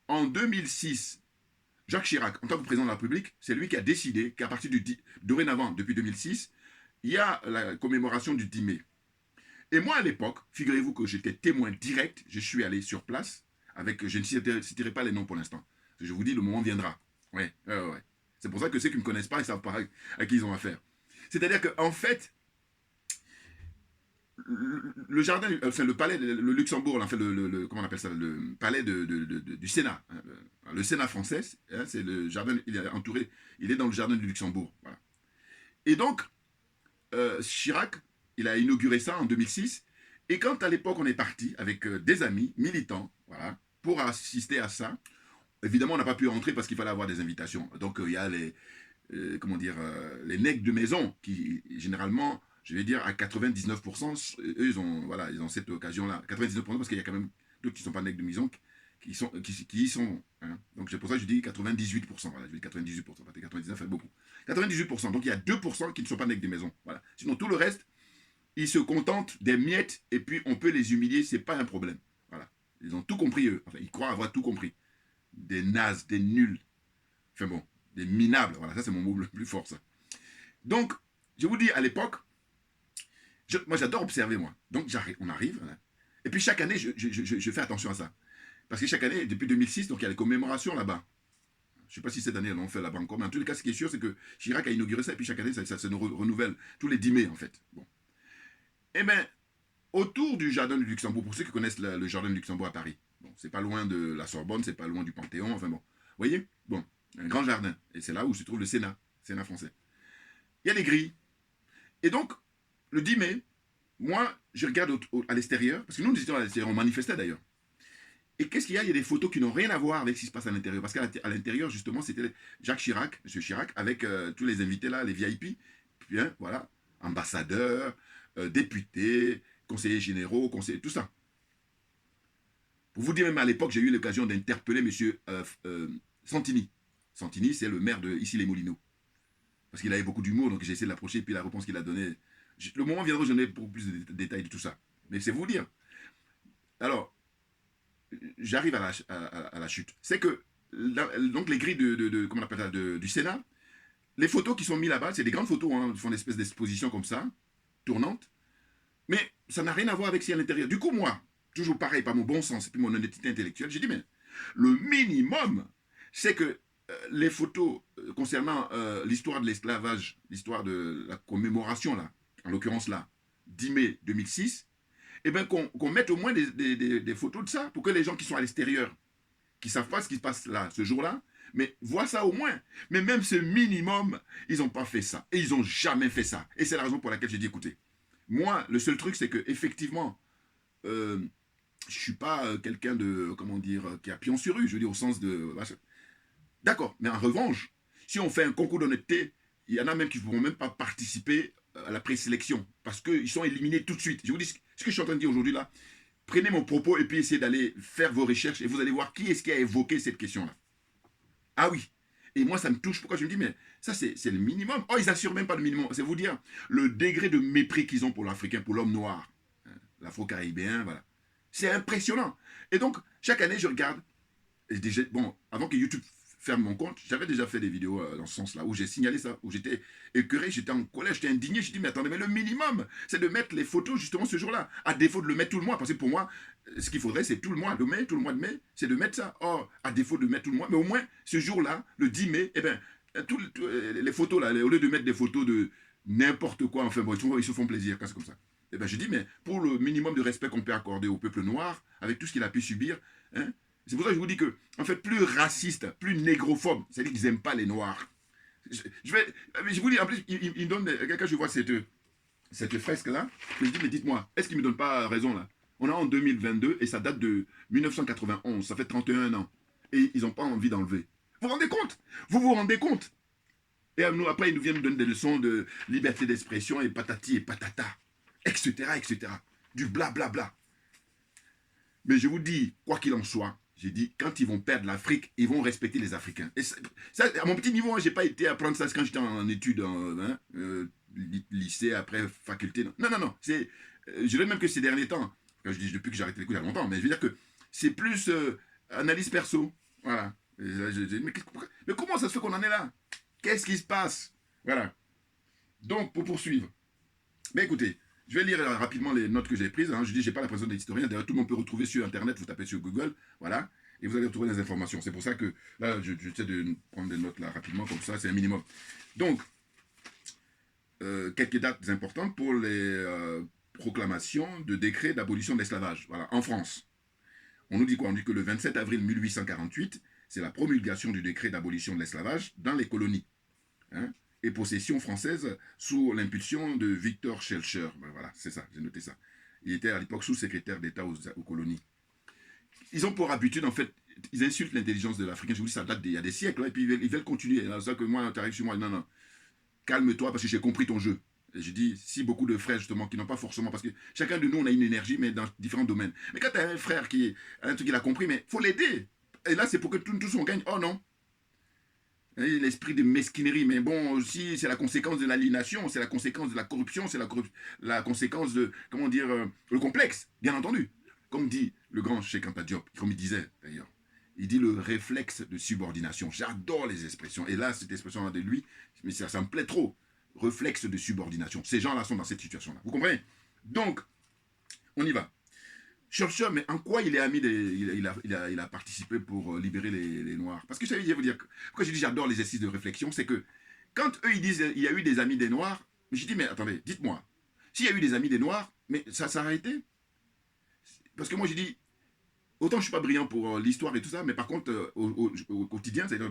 En 2006, Jacques Chirac, en tant que président de la République, c'est lui qui a décidé qu'à partir dorénavant, depuis 2006, il y a la commémoration du 10 mai. Et moi, à l'époque, figurez-vous que j'étais témoin direct, je suis allé sur place, avec, je ne citerai pas les noms pour l'instant. Je vous dis, le moment viendra. Ouais, ouais. C'est pour ça que ceux qui ne me connaissent pas, ils savent pas à qui ils ont affaire. C'est-à-dire qu'en fait, le jardin, enfin le palais, le Luxembourg, enfin comment on appelle ça, le palais du Sénat, hein, le Sénat français, hein, c'est le jardin, il est entouré, il est dans le jardin du Luxembourg. Voilà. Et donc, Chirac, il a inauguré ça en 2006. Et quand à l'époque on est parti avec des amis militants, voilà, pour assister à ça, évidemment on n'a pas pu rentrer parce qu'il fallait avoir des invitations. Donc il y a comment dire, les nègres de maison qui généralement, je vais dire à 99%, eux ils ont cette occasion-là. 99% parce qu'il y a quand même d'autres qui ne sont pas nègres de maison qui y sont. Hein. Donc c'est pour ça que je dis 98%. Voilà, je dis 98%, parce que 99 fait beaucoup. 98%. Donc il y a 2% qui ne sont pas nègres de maison. Voilà. Sinon tout le reste, ils se contentent des miettes et puis on peut les humilier, c'est pas un problème. Voilà. Ils ont tout compris eux. Enfin, ils croient avoir tout compris. Des nazes, des nuls. Enfin bon, des minables. Voilà, ça c'est mon mot le plus fort, ça. Donc, je vous dis, à l'époque, moi j'adore observer, moi. Donc on arrive, hein, et puis chaque année, je fais attention à ça. Parce que chaque année, depuis 2006, donc il y a les commémorations là-bas. Je ne sais pas si cette année, elles l'ont fait là-bas encore, mais en tous les cas, ce qui est sûr, c'est que Chirac a inauguré ça, et puis chaque année, ça se renouvelle tous les 10 mai, en fait. Bon. Eh bien, autour du Jardin du Luxembourg, pour ceux qui connaissent le Jardin du Luxembourg à Paris, bon, c'est pas loin de la Sorbonne, c'est pas loin du Panthéon, enfin bon. Vous voyez? Bon, un grand jardin. Et c'est là où se trouve le Sénat français. Il y a des grilles. Et donc, le 10 mai, moi, je regarde à l'extérieur, parce que nous étions à l'extérieur, on manifestait d'ailleurs. Et qu'est-ce qu'il y a? Il y a des photos qui n'ont rien à voir avec ce qui se passe à l'intérieur. Parce qu'à l'intérieur, justement, c'était Jacques Chirac, M. Chirac, avec tous les invités là, les VIP, puis, hein, voilà, ambassadeurs, députés, conseillers généraux, conseillers, tout ça. Pour vous dire, même à l'époque, j'ai eu l'occasion d'interpeller M. Santini. Santini, c'est le maire de Issy-les-Moulineaux. Parce qu'il avait beaucoup d'humour, donc j'ai essayé de l'approcher, puis la réponse qu'il a donnée. Le moment viendra où j'en ai beaucoup plus de détails de tout ça. Mais c'est vous dire. Alors, j'arrive à la chute. C'est que, donc les grilles comment on appelle ça, du Sénat, les photos qui sont mises là-bas, c'est des grandes photos, hein, ils font une espèce d'exposition comme ça, tournante, mais ça n'a rien à voir avec ce qu'il y a à l'intérieur. Du coup, moi, toujours pareil, par mon bon sens et puis mon honnêteté intellectuelle, j'ai dit, mais le minimum, c'est que les photos concernant l'histoire de l'esclavage, l'histoire de la commémoration, là, en l'occurrence là, 10 mai 2006, eh bien qu'on mette au moins des photos de ça, pour que les gens qui sont à l'extérieur, qui ne savent pas ce qui se passe là, ce jour-là, mais voient ça au moins. Mais même ce minimum, ils n'ont pas fait ça. Et ils n'ont jamais fait ça. Et c'est la raison pour laquelle j'ai dit, écoutez, moi, le seul truc, c'est que effectivement, je ne suis pas quelqu'un de, comment dire, qui a pion sur rue, je veux dire au sens de... D'accord, mais en revanche, si on fait un concours d'honnêteté, il y en a même qui ne pourront même pas participer à la présélection, parce qu'ils sont éliminés tout de suite. Je vous dis ce que je suis en train de dire aujourd'hui là. Prenez mon propos et puis essayez d'aller faire vos recherches et vous allez voir qui est-ce qui a évoqué cette question-là. Ah oui. Et moi, ça me touche. Pourquoi je me dis, mais ça, c'est le minimum. Oh, ils n'assurent même pas le minimum. C'est vous dire le degré de mépris qu'ils ont pour l'Africain, pour l'homme noir, l'Afro-Caribéen, voilà. C'est impressionnant. Et donc, chaque année, je regarde. Et déjà, bon, avant que YouTube ferme mon compte, j'avais déjà fait des vidéos dans ce sens-là, où j'ai signalé ça, où j'étais écœuré, j'étais en colère, j'étais indigné. Je dis, mais attendez, mais le minimum, c'est de mettre les photos justement ce jour-là, à défaut de le mettre tout le mois. Parce que pour moi, ce qu'il faudrait, c'est tout le mois de mai, tout le mois de mai, c'est de mettre ça. Or, à défaut de mettre tout le mois, mais au moins, ce jour-là, le 10 mai, eh bien, les photos là, au lieu de mettre des photos de n'importe quoi, enfin bon, ils se font plaisir quand c'est comme ça. Eh bien, je dis, mais pour le minimum de respect qu'on peut accorder au peuple noir, avec tout ce qu'il a pu subir, hein, c'est pour ça que je vous dis que, en fait, plus raciste, plus négrophobe, c'est-à-dire qu'ils n'aiment pas les noirs. Je vous dis, en plus, il me donne, quand je vois cette fresque-là, je me dis, mais dites-moi, est-ce qu'il ne me donne pas raison là? On est en 2022 et ça date de 1991, ça fait 31 ans. Et ils n'ont pas envie d'enlever. Vous vous rendez compte? Vous vous rendez compte? Et après, ils nous viennent nous donner des leçons de liberté d'expression et patati et patata, etc., etc. Du blablabla. Bla bla. Mais je vous dis, quoi qu'il en soit, j'ai dit, quand ils vont perdre l'Afrique, ils vont respecter les Africains. Et ça, à mon petit niveau, hein, je n'ai pas été apprendre ça quand j'étais en études, lycée, après faculté. Non, non, non. Je dirais même que ces derniers temps, quand je dis depuis que j'ai arrêté l'école il y a longtemps, mais je veux dire que c'est plus analyse perso. Voilà. Mais comment ça se fait qu'on en est là? Qu'est-ce qui se passe? Voilà. Donc, pour poursuivre. Mais écoutez, je vais lire rapidement les notes que j'ai prises. Hein. Je dis, je n'ai pas l'impression d'être historien. D'ailleurs, tout le monde peut retrouver sur Internet. Vous tapez sur Google. Voilà. Et vous allez retrouver des informations. C'est pour ça que là, j'essaie de prendre des notes là rapidement. Comme ça, c'est un minimum. Donc, quelques dates importantes pour les proclamations de décret d'abolition de l'esclavage. Voilà. En France. On nous dit quoi? On dit que le 27 avril 1848, c'est la promulgation du décret d'abolition de l'esclavage dans les colonies. Hein, et possession française sous l'impulsion de Victor Schœlcher. Ben voilà, c'est ça, j'ai noté ça. Il était à l'époque sous-secrétaire d'État aux colonies. Ils ont pour habitude, en fait, ils insultent l'intelligence de l'Africain. Je vous dis, ça date d'il y a des siècles, hein, et puis ils veulent continuer. C'est ça que moi, tu arrives sur moi, non, non, calme-toi parce que j'ai compris ton jeu. Et je dis, si beaucoup de frères, justement, qui n'ont pas forcément, parce que chacun de nous, on a une énergie, mais dans différents domaines. Mais quand tu as un frère qui a un truc qu'il a compris, mais il faut l'aider. Et là, c'est pour que tous on gagne. Oh non, l'esprit de mesquinerie, mais bon, aussi, c'est la conséquence de l'aliénation, c'est la conséquence de la corruption, c'est la conséquence de, comment dire, le complexe, bien entendu. Comme dit le grand Cheikh Anta Diop, comme il disait d'ailleurs, il dit le réflexe de subordination. J'adore les expressions. Et là, cette expression-là de lui, mais ça me plaît trop. Réflexe de subordination. Ces gens-là sont dans cette situation-là. Vous comprenez? Donc, on y va. Churchill, mais en quoi il est ami il a participé pour libérer les Noirs? Parce que je vais vous dire, pourquoi je dis j'adore les exercices de réflexion, c'est que quand eux ils disent il y a eu des amis des Noirs, je dis mais attendez, dites-moi, s'il y a eu des amis des Noirs, mais ça s'est arrêté? Parce que moi je dis, autant je ne suis pas brillant pour l'histoire et tout ça, mais par contre au quotidien, c'est là,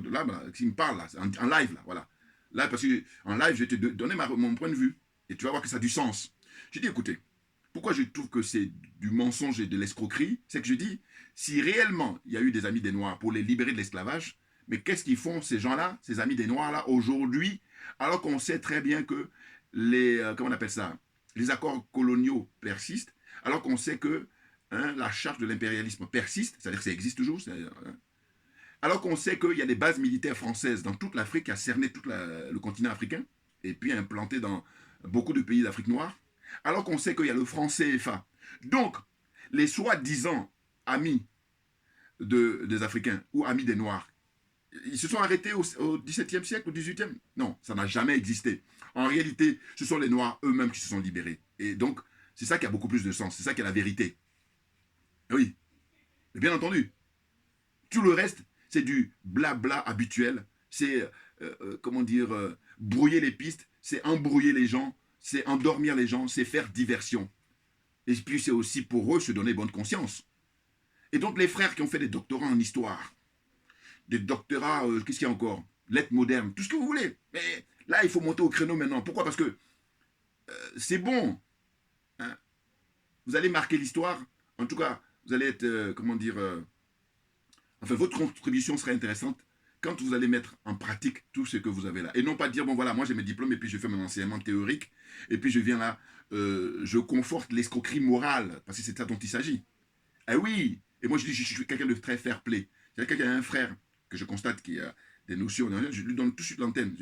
s'il me parle là, en live là, voilà. Là, parce qu'en live, je vais te donner mon point de vue, et tu vas voir que ça a du sens. Je dis écoutez, pourquoi je trouve que c'est du mensonge et de l'escroquerie? C'est que je dis, si réellement il y a eu des amis des Noirs pour les libérer de l'esclavage, mais qu'est-ce qu'ils font ces gens-là, ces amis des Noirs-là, aujourd'hui, alors qu'on sait très bien que comment on appelle ça, les accords coloniaux persistent, alors qu'on sait que la charge de l'impérialisme persiste, c'est-à-dire que ça existe toujours, alors qu'on sait qu'il y a des bases militaires françaises dans toute l'Afrique, qui a cerné tout le continent africain, et puis implanté dans beaucoup de pays d'Afrique noire, alors qu'on sait qu'il y a le franc CFA. Donc, les soi-disant amis des Africains ou amis des Noirs, ils se sont arrêtés au XVIIe siècle, au XVIIIe? Non, ça n'a jamais existé. En réalité, ce sont les Noirs eux-mêmes qui se sont libérés. Et donc, c'est ça qui a beaucoup plus de sens, c'est ça qui est la vérité. Oui, mais bien entendu. Tout le reste, c'est du blabla habituel, c'est, comment dire, brouiller les pistes, c'est embrouiller les gens, c'est endormir les gens, c'est faire diversion. Et puis c'est aussi pour eux se donner bonne conscience. Et donc les frères qui ont fait des doctorats en histoire, des doctorats, qu'est-ce qu'il y a encore? Lettres modernes, tout ce que vous voulez. Mais là, il faut monter au créneau maintenant. Pourquoi? Parce que c'est bon. Hein? Vous allez marquer l'histoire. En tout cas, vous allez être, comment dire... enfin, votre contribution serait intéressante quand vous allez mettre en pratique tout ce que vous avez là. Et non pas dire, bon voilà, moi j'ai mes diplômes et puis je fais mon enseignement théorique, et puis je viens là, je conforte l'escroquerie morale, parce que c'est de ça dont il s'agit. Ah oui, et moi je dis, je suis quelqu'un de très fair play. C'est quelqu'un qui a un frère que je constate qui a des notions, je lui donne tout de suite l'antenne.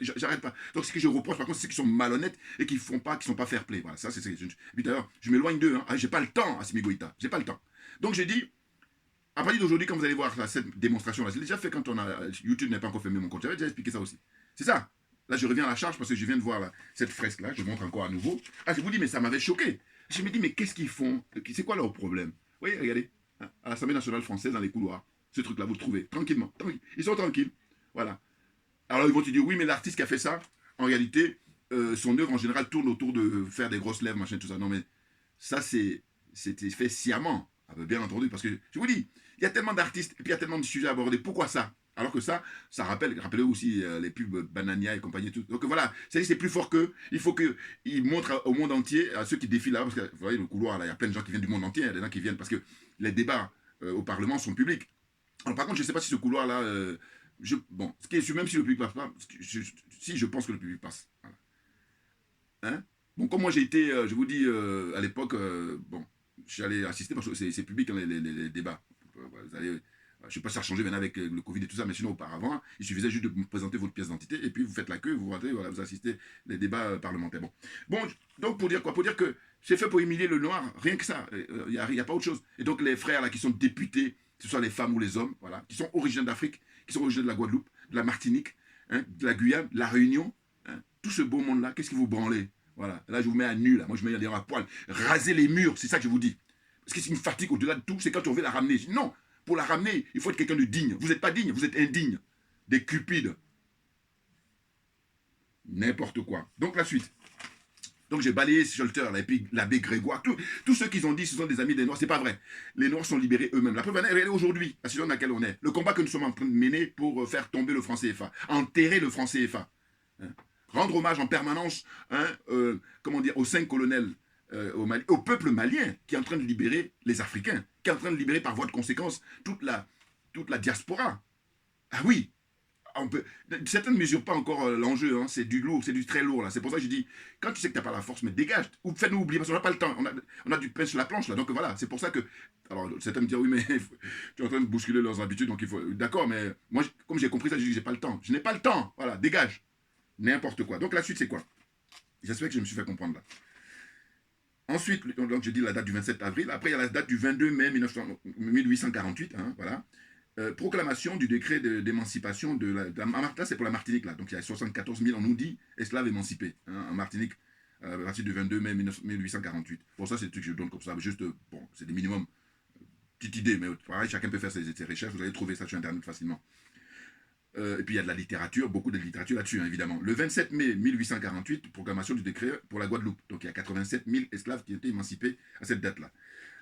J'arrête pas. Donc ce que je reproche par contre, c'est ceux qui sont malhonnêtes et qui font pas, qui sont pas fair play. Voilà, ça c'est. Et puis d'ailleurs, je m'éloigne d'eux. Hein. Ah, j'ai pas le temps, Assimi Goïta. J'ai pas le temps. Donc j'ai dit, à partir d'aujourd'hui, quand vous allez voir là, cette démonstration-là, j'ai déjà fait quand on a. YouTube n'a pas encore fermé mon compte. J'avais déjà expliqué ça aussi. C'est ça. Là, je reviens à la charge parce que je viens de voir là, cette fresque-là. Je montre encore à nouveau. Ah, je vous dis, mais ça m'avait choqué. Je me dis, mais qu'est-ce qu'ils font? C'est quoi leur problème? Oui, regardez. À l'Assemblée nationale française, dans les couloirs. Ce truc-là, vous le trouvez tranquillement. Ils sont tranquilles. Voilà. Alors, ils vont te dire, oui, mais l'artiste qui a fait ça, en réalité, son œuvre en général tourne autour de faire des grosses lèvres, machin, tout ça. Non, mais ça, c'était fait sciemment. Bien entendu, parce que je vous dis, il y a tellement d'artistes et puis il y a tellement de sujets à aborder. Pourquoi ça? Alors que ça rappelez aussi les pubs Banania et compagnie et tout. Donc voilà, c'est plus fort qu'eux. Il faut qu'ils montrent au monde entier, à ceux qui défilent là, parce que vous voyez, le couloir, là, il y a plein de gens qui viennent du monde entier, il y a des gens qui viennent parce que les débats au Parlement sont publics. Alors par contre, je ne sais pas si ce couloir-là, bon, même si le public passe pas, si je pense que le public passe. Voilà. Hein? Bon, comme moi j'ai été, je vous dis, à l'époque, bon, je suis allé assister parce que c'est public, hein, les débats. Vous allez, je ne sais pas si ça a changé maintenant avec le Covid et tout ça, mais sinon auparavant, il suffisait juste de vous présenter votre pièce d'identité et puis vous faites la queue, vous rentrez, voilà, vous assistez les débats parlementaires. Bon, donc pour dire quoi? Pour dire que c'est fait pour humilier le noir, rien que ça, il n'y a pas autre chose. Et donc les frères là qui sont députés, que ce soit les femmes ou les hommes, voilà, qui sont originaires d'Afrique, qui sont originaires de la Guadeloupe, de la Martinique, hein, de la Guyane, de la Réunion, hein, tout ce beau monde là, qu'est-ce qui vous branlez? Voilà, là je vous mets à nu, là, moi je mets à poil, raser les murs, c'est ça que je vous dis. Parce que c'est une fatigue au-delà de tout, c'est quand on veut la ramener. Non, pour la ramener, il faut être quelqu'un de digne. Vous n'êtes pas digne, vous êtes indigne. Des cupides. N'importe quoi. Donc la suite. Donc j'ai balayé Scholter, et puis l'abbé Grégoire, tous ceux qui ont dit ce sont des amis des Noirs, c'est pas vrai. Les Noirs sont libérés eux-mêmes. La preuve, regardez aujourd'hui, la situation dans laquelle on est, le combat que nous sommes en train de mener pour faire tomber le franc CFA, enterrer le franc CFA, hein, rendre hommage en permanence, hein, comment dire, aux 5 colonels au Mali, au peuple malien qui est en train de libérer les Africains, qui est en train de libérer par voie de conséquence toute la diaspora. Ah oui, certains ne mesurent pas encore l'enjeu, hein, c'est du lourd, c'est du très lourd là. C'est pour ça que je dis, quand tu sais que tu n'as pas la force, mais dégage, ou fais-nous oublier, parce qu'on n'a pas le temps, on a du pain sur la planche là, donc voilà, c'est pour ça que. Alors certains me disent, oui, mais tu es en train de bousculer leurs habitudes, donc il faut. D'accord, mais moi, comme j'ai compris ça, je dis, j'ai pas le temps. Je n'ai pas le temps, voilà, dégage. N'importe quoi. Donc la suite, c'est quoi? J'espère que je me suis fait comprendre là. Ensuite, donc je dis la date du 27 avril. Après, il y a la date du 22 mai 1848. Hein, voilà. Proclamation du décret d'émancipation de la. Là, c'est pour la Martinique. Là. Donc, il y a 74 000, on nous dit, esclaves émancipés hein, en Martinique à partir du 22 mai 1848. Pour ça, c'est des trucs que je donne comme ça. Juste, bon, c'est des minimums. Petite idée, mais pareil, chacun peut faire ses recherches. Vous allez trouver ça sur Internet facilement. Et puis il y a de la littérature, beaucoup de littérature là-dessus, hein, évidemment. Le 27 mai 1848, proclamation du décret pour la Guadeloupe. Donc il y a 87 000 esclaves qui ont été émancipés à cette date-là.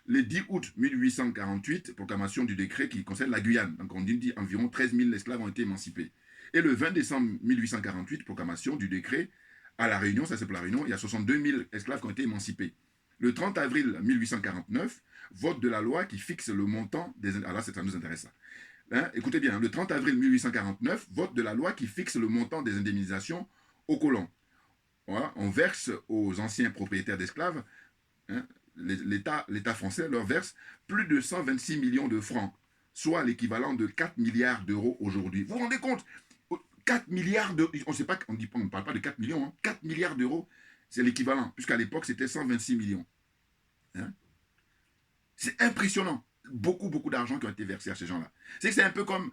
Le 10 août 1848, proclamation du décret qui concerne la Guyane. Donc on dit environ 13 000 esclaves ont été émancipés. Et le 20 décembre 1848, proclamation du décret à la Réunion, ça c'est pour la Réunion, il y a 62 000 esclaves qui ont été émancipés. Le 30 avril 1849, vote de la loi qui fixe le montant des. Alors là, ça nous intéresse ça. Hein, écoutez bien, le 30 avril 1849, vote de la loi qui fixe le montant des indemnisations aux colons. Voilà, on verse aux anciens propriétaires d'esclaves, hein, l'État français leur verse plus de 126 millions de francs, soit l'équivalent de 4 milliards d'euros aujourd'hui. Vous vous rendez compte? 4 milliards d'euros, on ne parle pas de 4 millions, hein, 4 milliards d'euros, c'est l'équivalent, puisqu'à l'époque c'était 126 millions. Hein? C'est impressionnant. Beaucoup d'argent qui ont été versés à ces gens-là. C'est un peu comme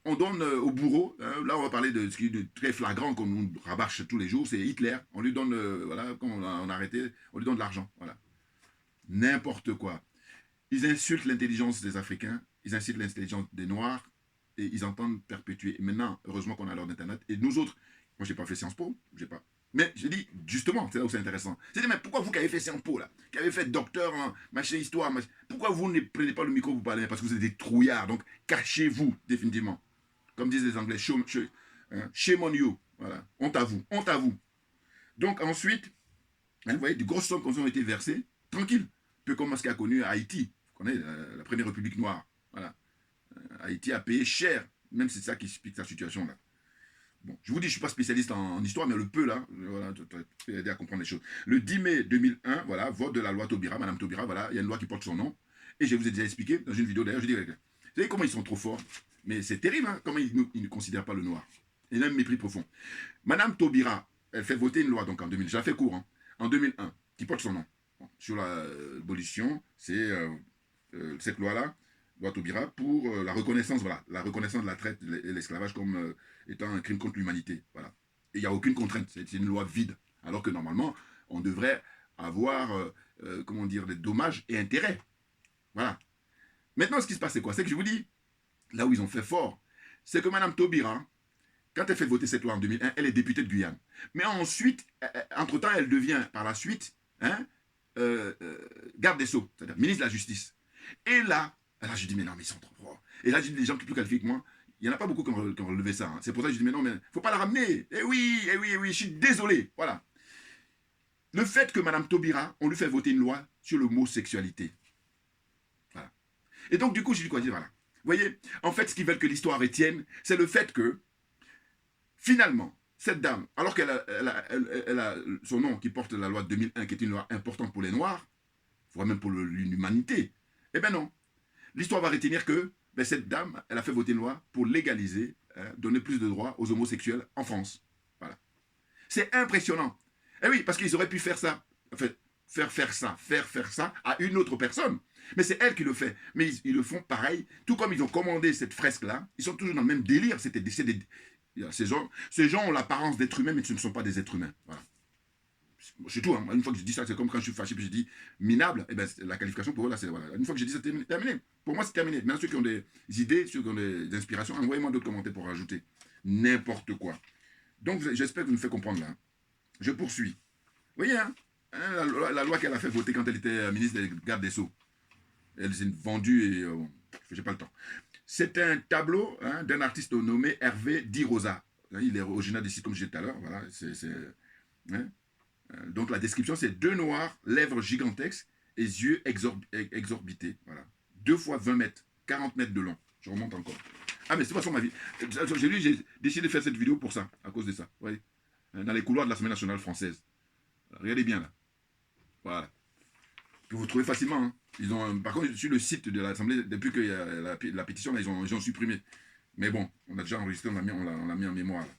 on donne au bourreau, hein, là on va parler de ce qui est de très flagrant qu'on nous rabâche tous les jours, c'est Hitler. On lui donne, voilà, quand on a arrêté, on lui donne de l'argent. Voilà. N'importe quoi. Ils insultent l'intelligence des Africains, ils insultent l'intelligence des Noirs, et ils entendent perpétuer. Et maintenant, heureusement qu'on a l'heure d'Internet. Et nous autres, moi j'ai pas fait Sciences Po, j'ai pas. Mais je dis, justement, c'est là où c'est intéressant. C'est dit, mais pourquoi vous qui avez fait Sciences Po, là, qui avez fait docteur en machin histoire, pourquoi vous ne prenez pas le micro pour parler? Parce que vous êtes des trouillards, donc cachez-vous, définitivement. Comme disent les Anglais, shame on you. Voilà, honte à vous, honte à vous. Donc ensuite, hein, vous voyez, des grosses sommes qui ont été versées, tranquille. Peu comme ce qu'a connu Haïti, vous connaissez, la première république noire. Voilà. Haïti a payé cher Même c'est ça qui explique sa situation là. Bon, je vous dis, je ne suis pas spécialiste en histoire, mais le peu là, voilà, peut aider à comprendre les choses. Le 10 mai 2001, voilà, vote de la loi Taubira, Madame Taubira, voilà, il y a une loi qui porte son nom. Et je vous ai déjà expliqué dans une vidéo d'ailleurs, je dis, vous savez comment ils sont trop forts? Mais c'est terrible, hein, comment ils ne considèrent pas le noir. Et même mépris profond. Madame Taubira, elle fait voter une loi, donc en 2000, j'ai fait court, hein, en 2001, qui porte son nom. Bon, sur l'abolition, c'est cette loi-là, loi Taubira, pour la reconnaissance, voilà, la reconnaissance de la traite et l'esclavage comme étant un crime contre l'humanité. Voilà. Et il n'y a aucune contrainte, c'est une loi vide. Alors que normalement, on devrait avoir, comment dire, des dommages et intérêts. Voilà. Maintenant, ce qui se passe, c'est quoi? C'est que je vous dis, là où ils ont fait fort, c'est que Mme Taubira, quand elle fait voter cette loi en 2001, elle est députée de Guyane. Mais ensuite, entre-temps, elle devient par la suite hein, garde des Sceaux, c'est-à-dire ministre de la Justice. Et là je dis, mais non, mais ils sont trop forts. Et là, j'ai dit, les gens qui sont plus qualifiés que moi, il n'y en a pas beaucoup qui ont relevé ça. Hein. C'est pour ça que je dis, mais non, mais il ne faut pas la ramener. Eh oui, eh oui, eh oui, je suis désolé. Voilà. Le fait que Mme Taubira, on lui fait voter une loi sur le mot sexualité. Voilà. Et donc, du coup, je dis quoi? Je dis, voilà. Vous voyez, en fait, ce qu'ils veulent que l'histoire retienne, c'est le fait que, finalement, cette dame, alors qu'elle a son nom qui porte la loi de 2001, qui est une loi importante pour les Noirs, voire même pour l'humanité, eh bien non. L'histoire va retenir que cette dame, elle a fait voter une loi pour légaliser, donner plus de droits aux homosexuels en France. Voilà. C'est impressionnant. Eh oui, parce qu'ils auraient pu faire ça, faire ça à une autre personne. Mais c'est elle qui le fait. Mais ils le font pareil. Tout comme ils ont commandé cette fresque-là, ils sont toujours dans le même délire. Ces gens ont l'apparence d'êtres humains, mais ce ne sont pas des êtres humains. Voilà. C'est tout. Hein. Une fois que je dis ça, c'est comme quand je suis fâché, puis je dis minable, eh ben, la qualification pour eux, là, c'est voilà. Une fois que je dis ça, c'est terminé. Pour moi, c'est terminé. Maintenant, ceux qui ont des idées, ceux qui ont des inspirations, envoyez-moi d'autres commentaires pour rajouter. N'importe quoi. Donc, j'espère que vous nous faites comprendre là. Je poursuis. Vous voyez, hein, la loi qu'elle a fait voter quand elle était ministre des Gardes des Sceaux. Elle s'est vendue et j'ai pas le temps. C'est un tableau hein, d'un artiste nommé Hervé Di Rosa. Il est originaire d'ici, comme je disais tout à l'heure. Voilà, hein. Donc la description, c'est 2 noirs, lèvres gigantesques et yeux exorbités. Voilà. 2 fois 20 mètres, 40 mètres de long. Je remonte encore. Ah, mais c'est de toute façon ma vie. J'ai décidé de faire cette vidéo pour ça, à cause de ça. Vous voyez, dans les couloirs de l'Assemblée nationale française. Regardez bien là. Voilà. Que vous trouvez facilement. Hein. Par contre, sur le site de l'Assemblée, depuis qu'il y a la pétition, là, ils ont supprimé. Mais bon, on a déjà enregistré, on l'a mis en mémoire. Là.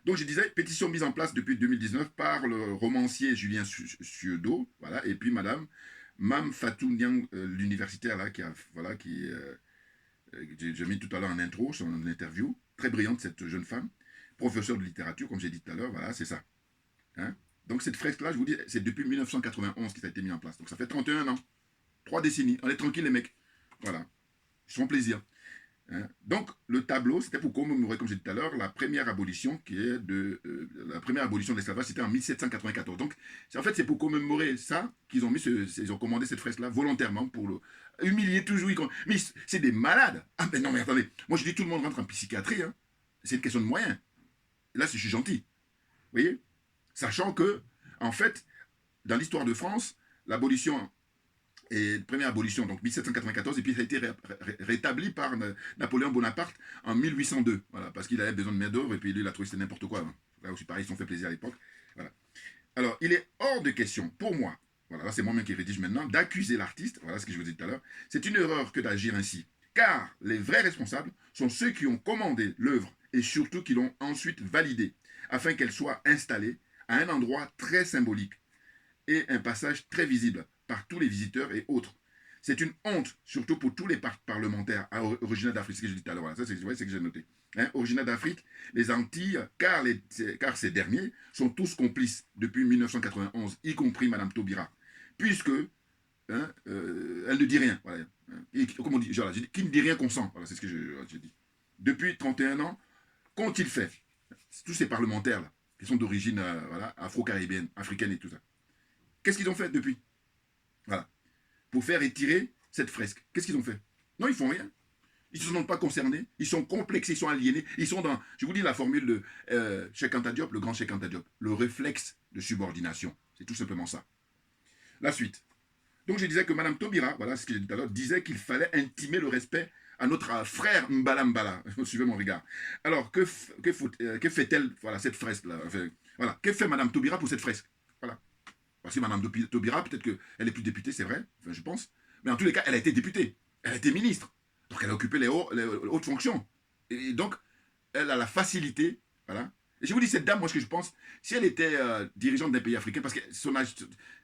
Donc je disais, pétition mise en place depuis 2019 par le romancier Julien Ciodo, voilà, et puis Madame Mam Fatou Niang, l'universitaire là, j'ai mis tout à l'heure en intro, son interview, très brillante cette jeune femme, professeure de littérature, comme j'ai dit tout à l'heure, voilà, c'est ça. Hein. Donc cette fresque-là, je vous dis, c'est depuis 1991 que ça a été mis en place. Donc ça fait 31 ans, 3 décennies, on est tranquille les mecs, voilà, ils font plaisir. Hein. Donc, le tableau, c'était pour commémorer, comme j'ai dit tout à l'heure, la première abolition de l'esclavage, c'était en 1794. Donc, en fait, c'est pour commémorer ça qu'ils ont ils ont commandé cette fresque-là volontairement pour humilier toujours. Mais c'est des malades. Ah, mais non, mais attendez. Moi, je dis tout le monde rentre en psychiatrie. Hein. C'est une question de moyens. Là, je suis gentil. Vous voyez? Sachant que, en fait, dans l'histoire de France, l'abolition et première abolition, donc 1794, et puis ça a été rétabli par Napoléon Bonaparte en 1802, voilà, parce qu'il avait besoin de main-d'œuvre, et puis lui, il a trouvé que c'était n'importe quoi. Hein. Là aussi, pareil, ils se sont fait plaisir à l'époque. Voilà. Alors, il est hors de question, pour moi, voilà, là c'est moi-même qui rédige maintenant, d'accuser l'artiste, voilà ce que je vous ai dit tout à l'heure, c'est une erreur que d'agir ainsi, car les vrais responsables sont ceux qui ont commandé l'œuvre, et surtout qui l'ont ensuite validée, afin qu'elle soit installée à un endroit très symbolique, et un passage très visible par tous les visiteurs et autres. C'est une honte, surtout pour tous les parlementaires originaires d'Afrique, ce que je dis tout à l'heure. Voilà, ça, c'est ce que j'ai noté. Hein, originaires d'Afrique, les Antilles, car ces derniers sont tous complices depuis 1991, y compris Mme Taubira, puisque hein, elle ne dit rien. Voilà, hein, et, comme on dit, genre, qui ne dit rien consent. Voilà, c'est ce que j'ai dit. Depuis 31 ans, qu'ont-ils fait? Tous ces parlementaires-là, qui sont d'origine voilà, afro-caribéenne, africaine et tout ça. Qu'est-ce qu'ils ont fait depuis? Voilà. Pour faire étirer cette fresque. Qu'est-ce qu'ils ont fait? Non, ils font rien. Ils ne se sentent pas concernés. Ils sont complexés, ils sont aliénés. Ils sont dans, je vous dis la formule de Cheikh Anta Diop, le grand Cheikh Anta Diop. Le réflexe de subordination. C'est tout simplement ça. La suite. Donc je disais que Mme Taubira, voilà ce que j'ai dit tout à l'heure, disait qu'il fallait intimer le respect à notre frère Mbala Mbala. Suivez mon regard. Alors, que fait-elle, voilà, cette fresque-là? Enfin, voilà. Que fait Madame Taubira pour cette fresque? Voilà. Parce que Madame Taubira, peut-être qu'elle est plus députée, c'est vrai, enfin, je pense. Mais en tous les cas, elle a été députée. Elle a été ministre. Donc, elle a occupé les hautes fonctions. Et donc, elle a la facilité, voilà. Et je vous dis, cette dame, moi, ce que je pense, si elle était dirigeante d'un pays africain, parce que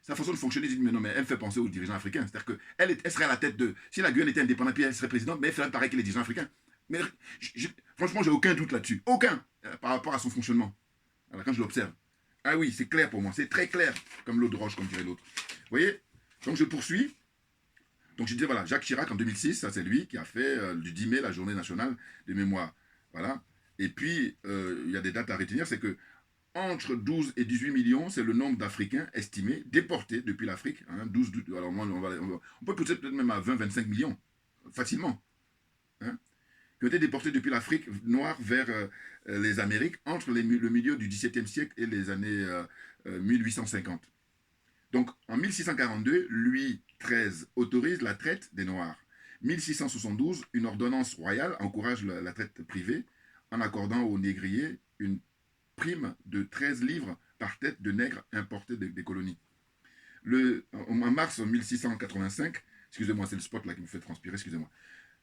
sa façon de fonctionner, je dis, mais non, mais elle me fait penser aux dirigeants africains. C'est-à-dire qu'elle serait à la tête de... Si la Guyane était indépendante, puis elle serait présidente, mais elle ferait pareil que les dirigeants africains. Mais franchement, j'ai aucun doute là-dessus. Aucun, par rapport à son fonctionnement. Alors, quand je l'observe. Ah oui, c'est clair pour moi. C'est très clair, comme l'eau de roche, comme dirait l'autre. Vous voyez? Donc, je poursuis. Donc, je disais, voilà, Jacques Chirac, en 2006, ça, c'est lui qui a fait du 10 mai la journée nationale des mémoires. Voilà. Et puis, il y a des dates à retenir, c'est que entre 12 et 18 millions, c'est le nombre d'Africains estimés déportés depuis l'Afrique. Hein, 12, alors on peut peut-être même à 20-25 millions, facilement. Hein, qui ont été déportés depuis l'Afrique noire vers les Amériques entre le milieu du XVIIe siècle et les années 1850. Donc, en 1642, Louis XIII autorise la traite des Noirs. 1672, une ordonnance royale encourage la traite privée en accordant aux négriers une prime de 13 livres par tête de nègres importés des colonies. En mars 1685, excusez-moi, c'est le spot là qui me fait transpirer, excusez-moi.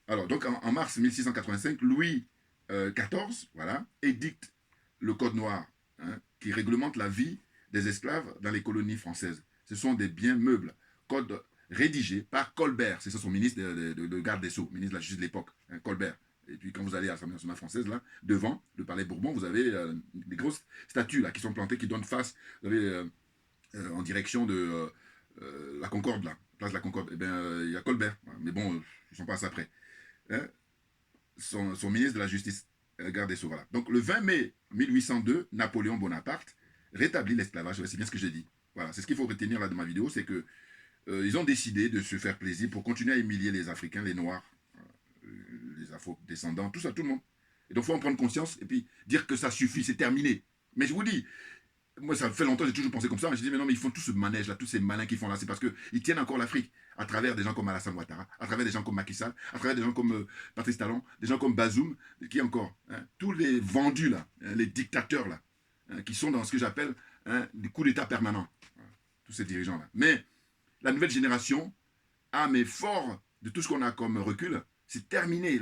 Alors, donc en mars 1685, Louis XIV, voilà, édicte le Code noir, hein, qui réglemente la vie des esclaves dans les colonies françaises. Ce sont des biens meubles. Code rédigé par Colbert, c'est ça son ministre de garde des Sceaux, ministre de la Justice de l'époque, hein, Colbert. Et puis quand vous allez à l'Assemblée nationale française, là, devant le Palais Bourbon, vous avez des grosses statues là, qui sont plantées, qui donnent face, vous avez, en direction de la Concorde, là, place de la Concorde. Eh bien, il y a Colbert, mais bon, ils sont pas assez après. Hein, son ministre de la Justice, garde des Sceaux, voilà. Donc le 20 mai 1802, Napoléon Bonaparte rétablit l'esclavage, c'est bien ce que j'ai dit. Voilà, c'est ce qu'il faut retenir là de ma vidéo, c'est que ils ont décidé de se faire plaisir pour continuer à humilier les Africains, les Noirs, les Afro-descendants, tout ça, tout le monde. Et donc, il faut en prendre conscience et puis dire que ça suffit, c'est terminé. Mais je vous dis, moi, ça fait longtemps, j'ai toujours pensé comme ça, mais je dis, mais non, mais ils font tout ce manège-là, tous ces malins qu'ils font là, c'est parce qu'ils tiennent encore l'Afrique, à travers des gens comme Alassane Ouattara, à travers des gens comme Macky Sall, à travers des gens comme Patrice Talon, des gens comme Bazoum, qui encore, hein, tous les vendus là, hein, les dictateurs là, hein, qui sont dans ce que j'appelle hein, des coups d'État permanents, hein, tous ces dirigeants-là. Mais la nouvelle génération a, mais fort de tout ce qu'on a comme recul, c'est terminé.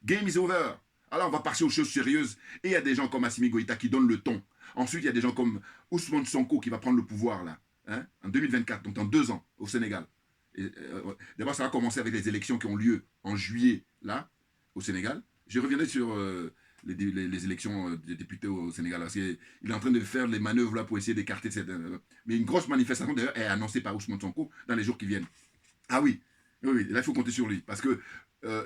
Game is over. Alors on va passer aux choses sérieuses. Et il y a des gens comme Assimi Goïta qui donnent le ton. Ensuite, il y a des gens comme Ousmane Sonko qui va prendre le pouvoir là, hein, en 2024, donc dans 2 ans, au Sénégal. D'abord, ça va commencer avec les élections qui ont lieu en juillet là, au Sénégal. Je reviendrai sur les élections des députés au Sénégal. Parce qu'il est en train de faire les manœuvres là pour essayer d'écarter cette. Mais une grosse manifestation d'ailleurs est annoncée par Ousmane Sonko dans les jours qui viennent. Ah oui, oui, là il faut compter sur lui parce que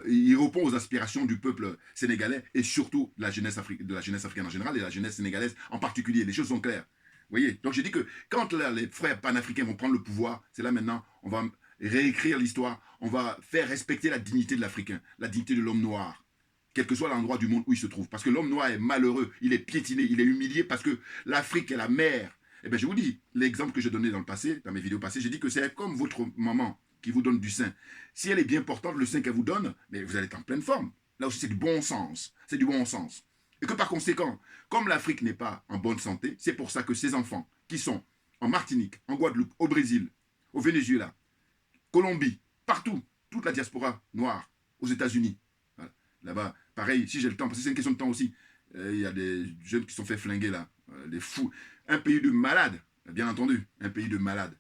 il répond aux aspirations du peuple sénégalais et surtout de la jeunesse africaine en général et de la jeunesse sénégalaise en particulier. Les choses sont claires. Vous voyez, donc j'ai dit que quand là, les frères panafricains vont prendre le pouvoir, c'est là maintenant, on va réécrire l'histoire, on va faire respecter la dignité de l'Africain, la dignité de l'homme noir, quel que soit l'endroit du monde où il se trouve. Parce que l'homme noir est malheureux, il est piétiné, il est humilié parce que l'Afrique est la mère. Eh bien, je vous dis, l'exemple que j'ai donné dans le passé, dans mes vidéos passées, j'ai dit que c'est comme votre maman qui vous donne du sein. Si elle est bien portante, le sein qu'elle vous donne, mais vous allez être en pleine forme. Là aussi, c'est du bon sens. C'est du bon sens. Et que par conséquent, comme l'Afrique n'est pas en bonne santé, c'est pour ça que ces enfants qui sont en Martinique, en Guadeloupe, au Brésil, au Venezuela, Colombie, partout, toute la diaspora noire, aux États-Unis, voilà. Là-bas, pareil, si j'ai le temps, parce que c'est une question de temps aussi, il y a des jeunes qui sont fait flinguer là, des fous. Un pays de malades, bien entendu, un pays de malades.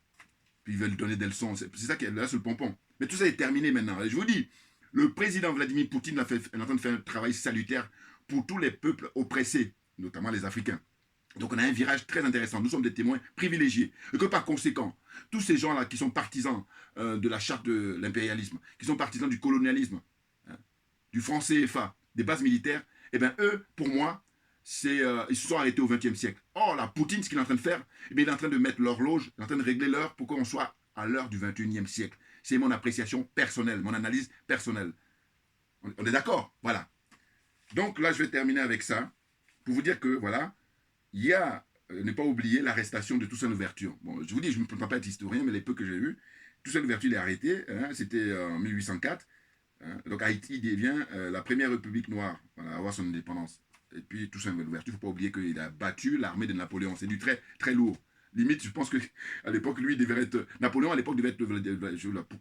Puis ils veulent donner des leçons. C'est ça qui est là sur le pompon. Mais tout ça est terminé maintenant. Et je vous dis, le président Vladimir Poutine est en train de faire un travail salutaire pour tous les peuples oppressés, notamment les Africains. Donc on a un virage très intéressant. Nous sommes des témoins privilégiés. Et que par conséquent, tous ces gens-là qui sont partisans de la charte de l'impérialisme, qui sont partisans du colonialisme, hein, du franc CFA, des bases militaires, eh bien eux, pour moi, ils se sont arrêtés au XXe siècle. Or, la Poutine, ce qu'il est en train de faire, eh bien, il est en train de mettre l'horloge, il est en train de régler l'heure pour qu'on soit à l'heure du XXIe siècle. C'est mon appréciation personnelle, mon analyse personnelle. On est d'accord? Voilà. Donc là, je vais terminer avec ça, pour vous dire que, voilà, il y a, ne pas oublier l'arrestation de Toussaint Louverture. Bon, je vous dis, je ne peux pas être historien, mais les peu que j'ai vus, Toussaint Louverture, il est arrêté, hein, c'était en 1804, Hein. Donc Haïti devient la première république noire à avoir son indépendance. Et puis tout ça, l'ouverture, il ne faut pas oublier qu'il a battu l'armée de Napoléon. C'est du très, très lourd. Limite, je pense qu'à l'époque, lui, devait être... Napoléon, à l'époque, devait être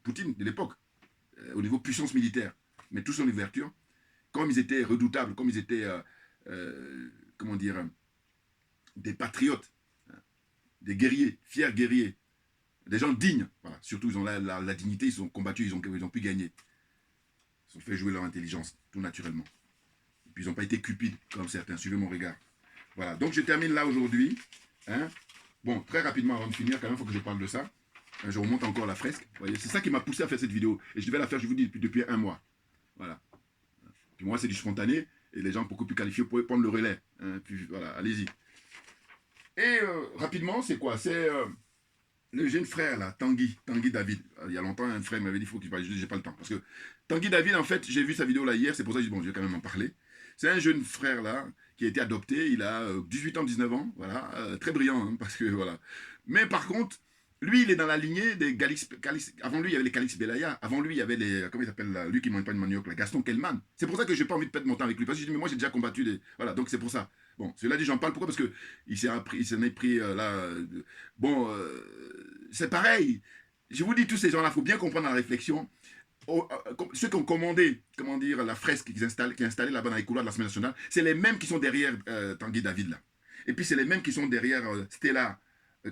Poutine de l'époque, au niveau puissance militaire. Mais tout son ouverture, comme ils étaient redoutables, comme ils étaient, comment dire, des patriotes, hein, des guerriers, fiers guerriers, des gens dignes. Voilà. Surtout, ils ont la dignité, ils sont combattus, ils ont pu gagner. Ils ont fait jouer leur intelligence, tout naturellement. Et puis, ils n'ont pas été cupides, comme certains. Suivez mon regard. Voilà. Donc, je termine là aujourd'hui. Hein. Bon, très rapidement, avant de finir, quand même, il faut que je parle de ça. Je remonte encore la fresque. Vous voyez, c'est ça qui m'a poussé à faire cette vidéo. Et je devais la faire, je vous dis, depuis un mois. Voilà. Puis moi, c'est du spontané. Et les gens beaucoup plus qualifiés pourraient prendre le relais. Hein. Puis voilà, allez-y. Et rapidement, c'est quoi? C'est le jeune frère, là, Tanguy David. Il y a longtemps, un frère m'avait dit, il faut qu'il parle. Je dis, j'ai pas le temps. Parce que Tanguy David, en fait, j'ai vu sa vidéo là hier. C'est pour ça que je dis, bon, je vais quand même en parler. C'est un jeune frère, là, qui a été adopté. Il a 18 ans, 19 ans. Voilà. Très brillant, hein, parce que, voilà. Mais par contre, lui, il est dans la lignée des avant lui, il y avait les Calix Belaya. Avant lui, il y avait les... Comment il s'appelle, là, lui qui mange pas de manioc, là, Gaston Kellman. C'est pour ça que j'ai pas envie de perdre mon temps avec lui. Parce que je dis, mais moi, j'ai déjà combattu des... Voilà, donc c'est pour ça. Bon, cela dit, j'en parle. Pourquoi? Parce qu'il s'en est pris, là... bon, c'est pareil. Je vous dis, tous ces gens-là, il faut bien comprendre la réflexion. Ceux qui ont commandé, comment dire, la fresque qui est installée là-bas dans les couloirs de l'Assemblée nationale, c'est les mêmes qui sont derrière Tanguy David, là. Et puis, c'est les mêmes qui sont derrière Stella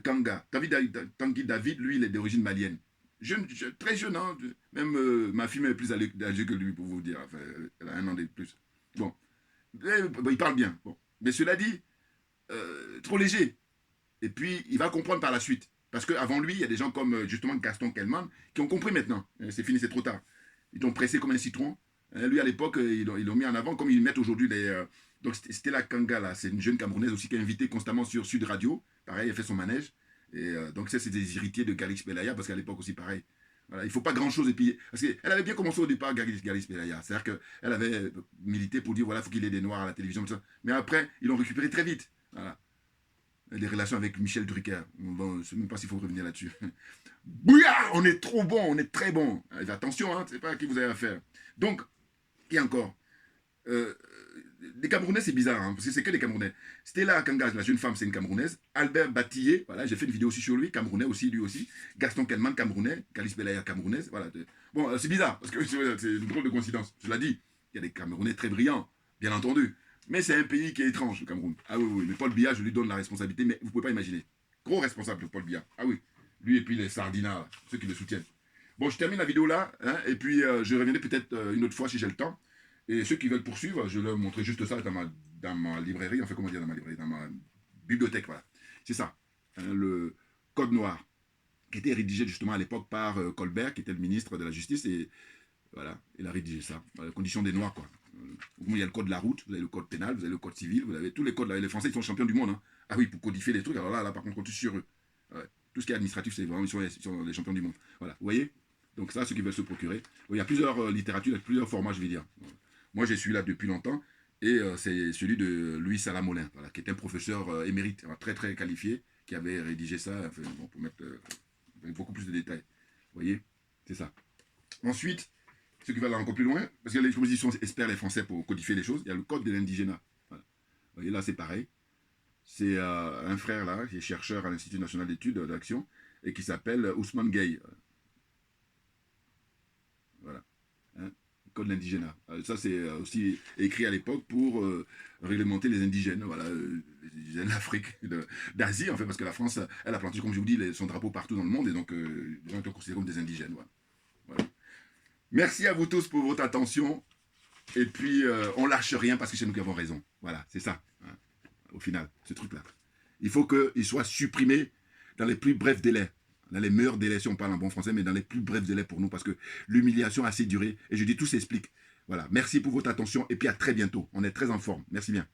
Kanga. Tanguy David, lui, il est d'origine malienne. Très jeune, hein. Même ma fille est plus âgée que lui, pour vous dire. Enfin, elle a 1 an de plus. Bon. Il parle bien. Bon. Mais cela dit, trop léger. Et puis, il va comprendre par la suite. Parce qu'avant lui, il y a des gens comme justement Gaston Kellman qui ont compris maintenant. C'est fini, c'est trop tard. Ils l'ont pressé comme un citron. Lui, à l'époque, ils l'ont mis en avant comme ils mettent aujourd'hui les... donc, c'était la Kanga, là. C'est une jeune Camerounaise aussi qui est invitée constamment sur Sud Radio. Pareil, elle fait son manège. Et donc, ça, c'est des héritiers de Galix Belaya, parce qu'à l'époque aussi, pareil. Voilà, il ne faut pas grand-chose. Et puis, parce qu'elle avait bien commencé au départ, Galix Belaya. C'est-à-dire qu'elle avait milité pour dire, voilà, il faut qu'il y ait des Noirs à la télévision. Tout ça. Mais après, ils l'ont récupéré très vite. Voilà. Les relations avec Michel Drucker. Bon, je ne sais même pas s'il faut revenir là-dessus. Bouillard, on est trop bon, on est très bon. Attention, hein, c'est pas à qui vous avez affaire. Donc, et encore, les Camerounais, c'est bizarre, hein, parce que c'est que les Camerounais. Stella Kanga, la jeune femme, c'est une Camerounaise. Albert Batillé, voilà, j'ai fait une vidéo aussi sur lui, Camerounais aussi, lui aussi. Gaston Kellman, Camerounais. Kalis Belaya, Camerounaise. Voilà. Bon, c'est bizarre, parce que c'est une drôle de coïncidence. Je l'ai dit, il y a des Camerounais très brillants, bien entendu. Mais c'est un pays qui est étrange, le Cameroun. Ah oui, oui, mais Paul Biya, je lui donne la responsabilité, mais vous ne pouvez pas imaginer. Gros responsable, Paul Biya. Ah oui, lui et puis les Sardinats, ceux qui le soutiennent. Bon, je termine la vidéo là, hein, et puis je reviendrai peut-être une autre fois si j'ai le temps. Et ceux qui veulent poursuivre, je leur montrer juste ça dans ma librairie, enfin comment dire dans ma librairie, dans ma bibliothèque, voilà. C'est ça, hein, le Code noir, qui était rédigé justement à l'époque par Colbert, qui était le ministre de la Justice, et voilà, il a rédigé ça, la condition des Noirs, quoi. Il y a le code de la route, vous avez le code pénal, vous avez le code civil, vous avez tous les codes là. Les Français, ils sont champions du monde. Hein. Ah oui, pour codifier les trucs, alors là par contre, on compte sur eux. Ouais. Tout ce qui est administratif, c'est vraiment, ils sont les champions du monde. Voilà, vous voyez? Donc ça, ceux qui veulent se procurer. Il y a plusieurs littératures, il y a plusieurs formats, je vais dire. Moi, j'ai celui-là depuis longtemps, et c'est celui de Louis Salamolin, voilà, qui est un professeur émérite, très très qualifié, qui avait rédigé ça, enfin, bon, pour mettre avec beaucoup plus de détails. Vous voyez? C'est ça. Ensuite, ceux qui veulent aller encore plus loin, parce que les compositions espèrent les Français pour codifier les choses, il y a le code de l'indigénat. Voilà. Vous voyez, là, c'est pareil. C'est un frère, là, qui est chercheur à l'Institut national d'études d'action, et qui s'appelle Ousmane Gueye. Voilà. Hein, code de l'indigénat. Ça, c'est aussi écrit à l'époque pour réglementer les indigènes, voilà, les indigènes d'Afrique, d'Asie, en fait, parce que la France, elle a planté, comme je vous dis, son drapeau partout dans le monde, et donc, les gens sont considérés comme des indigènes. Voilà. Voilà. Merci à vous tous pour votre attention. Et puis, on lâche rien parce que c'est nous qui avons raison. Voilà, c'est ça, hein, au final, ce truc-là. Il faut qu'il soit supprimé dans les plus brefs délais. Dans les meilleurs délais, si on parle en bon français, mais dans les plus brefs délais pour nous, parce que l'humiliation a assez duré. Et je dis, tout s'explique. Voilà, merci pour votre attention. Et puis, à très bientôt. On est très en forme. Merci bien.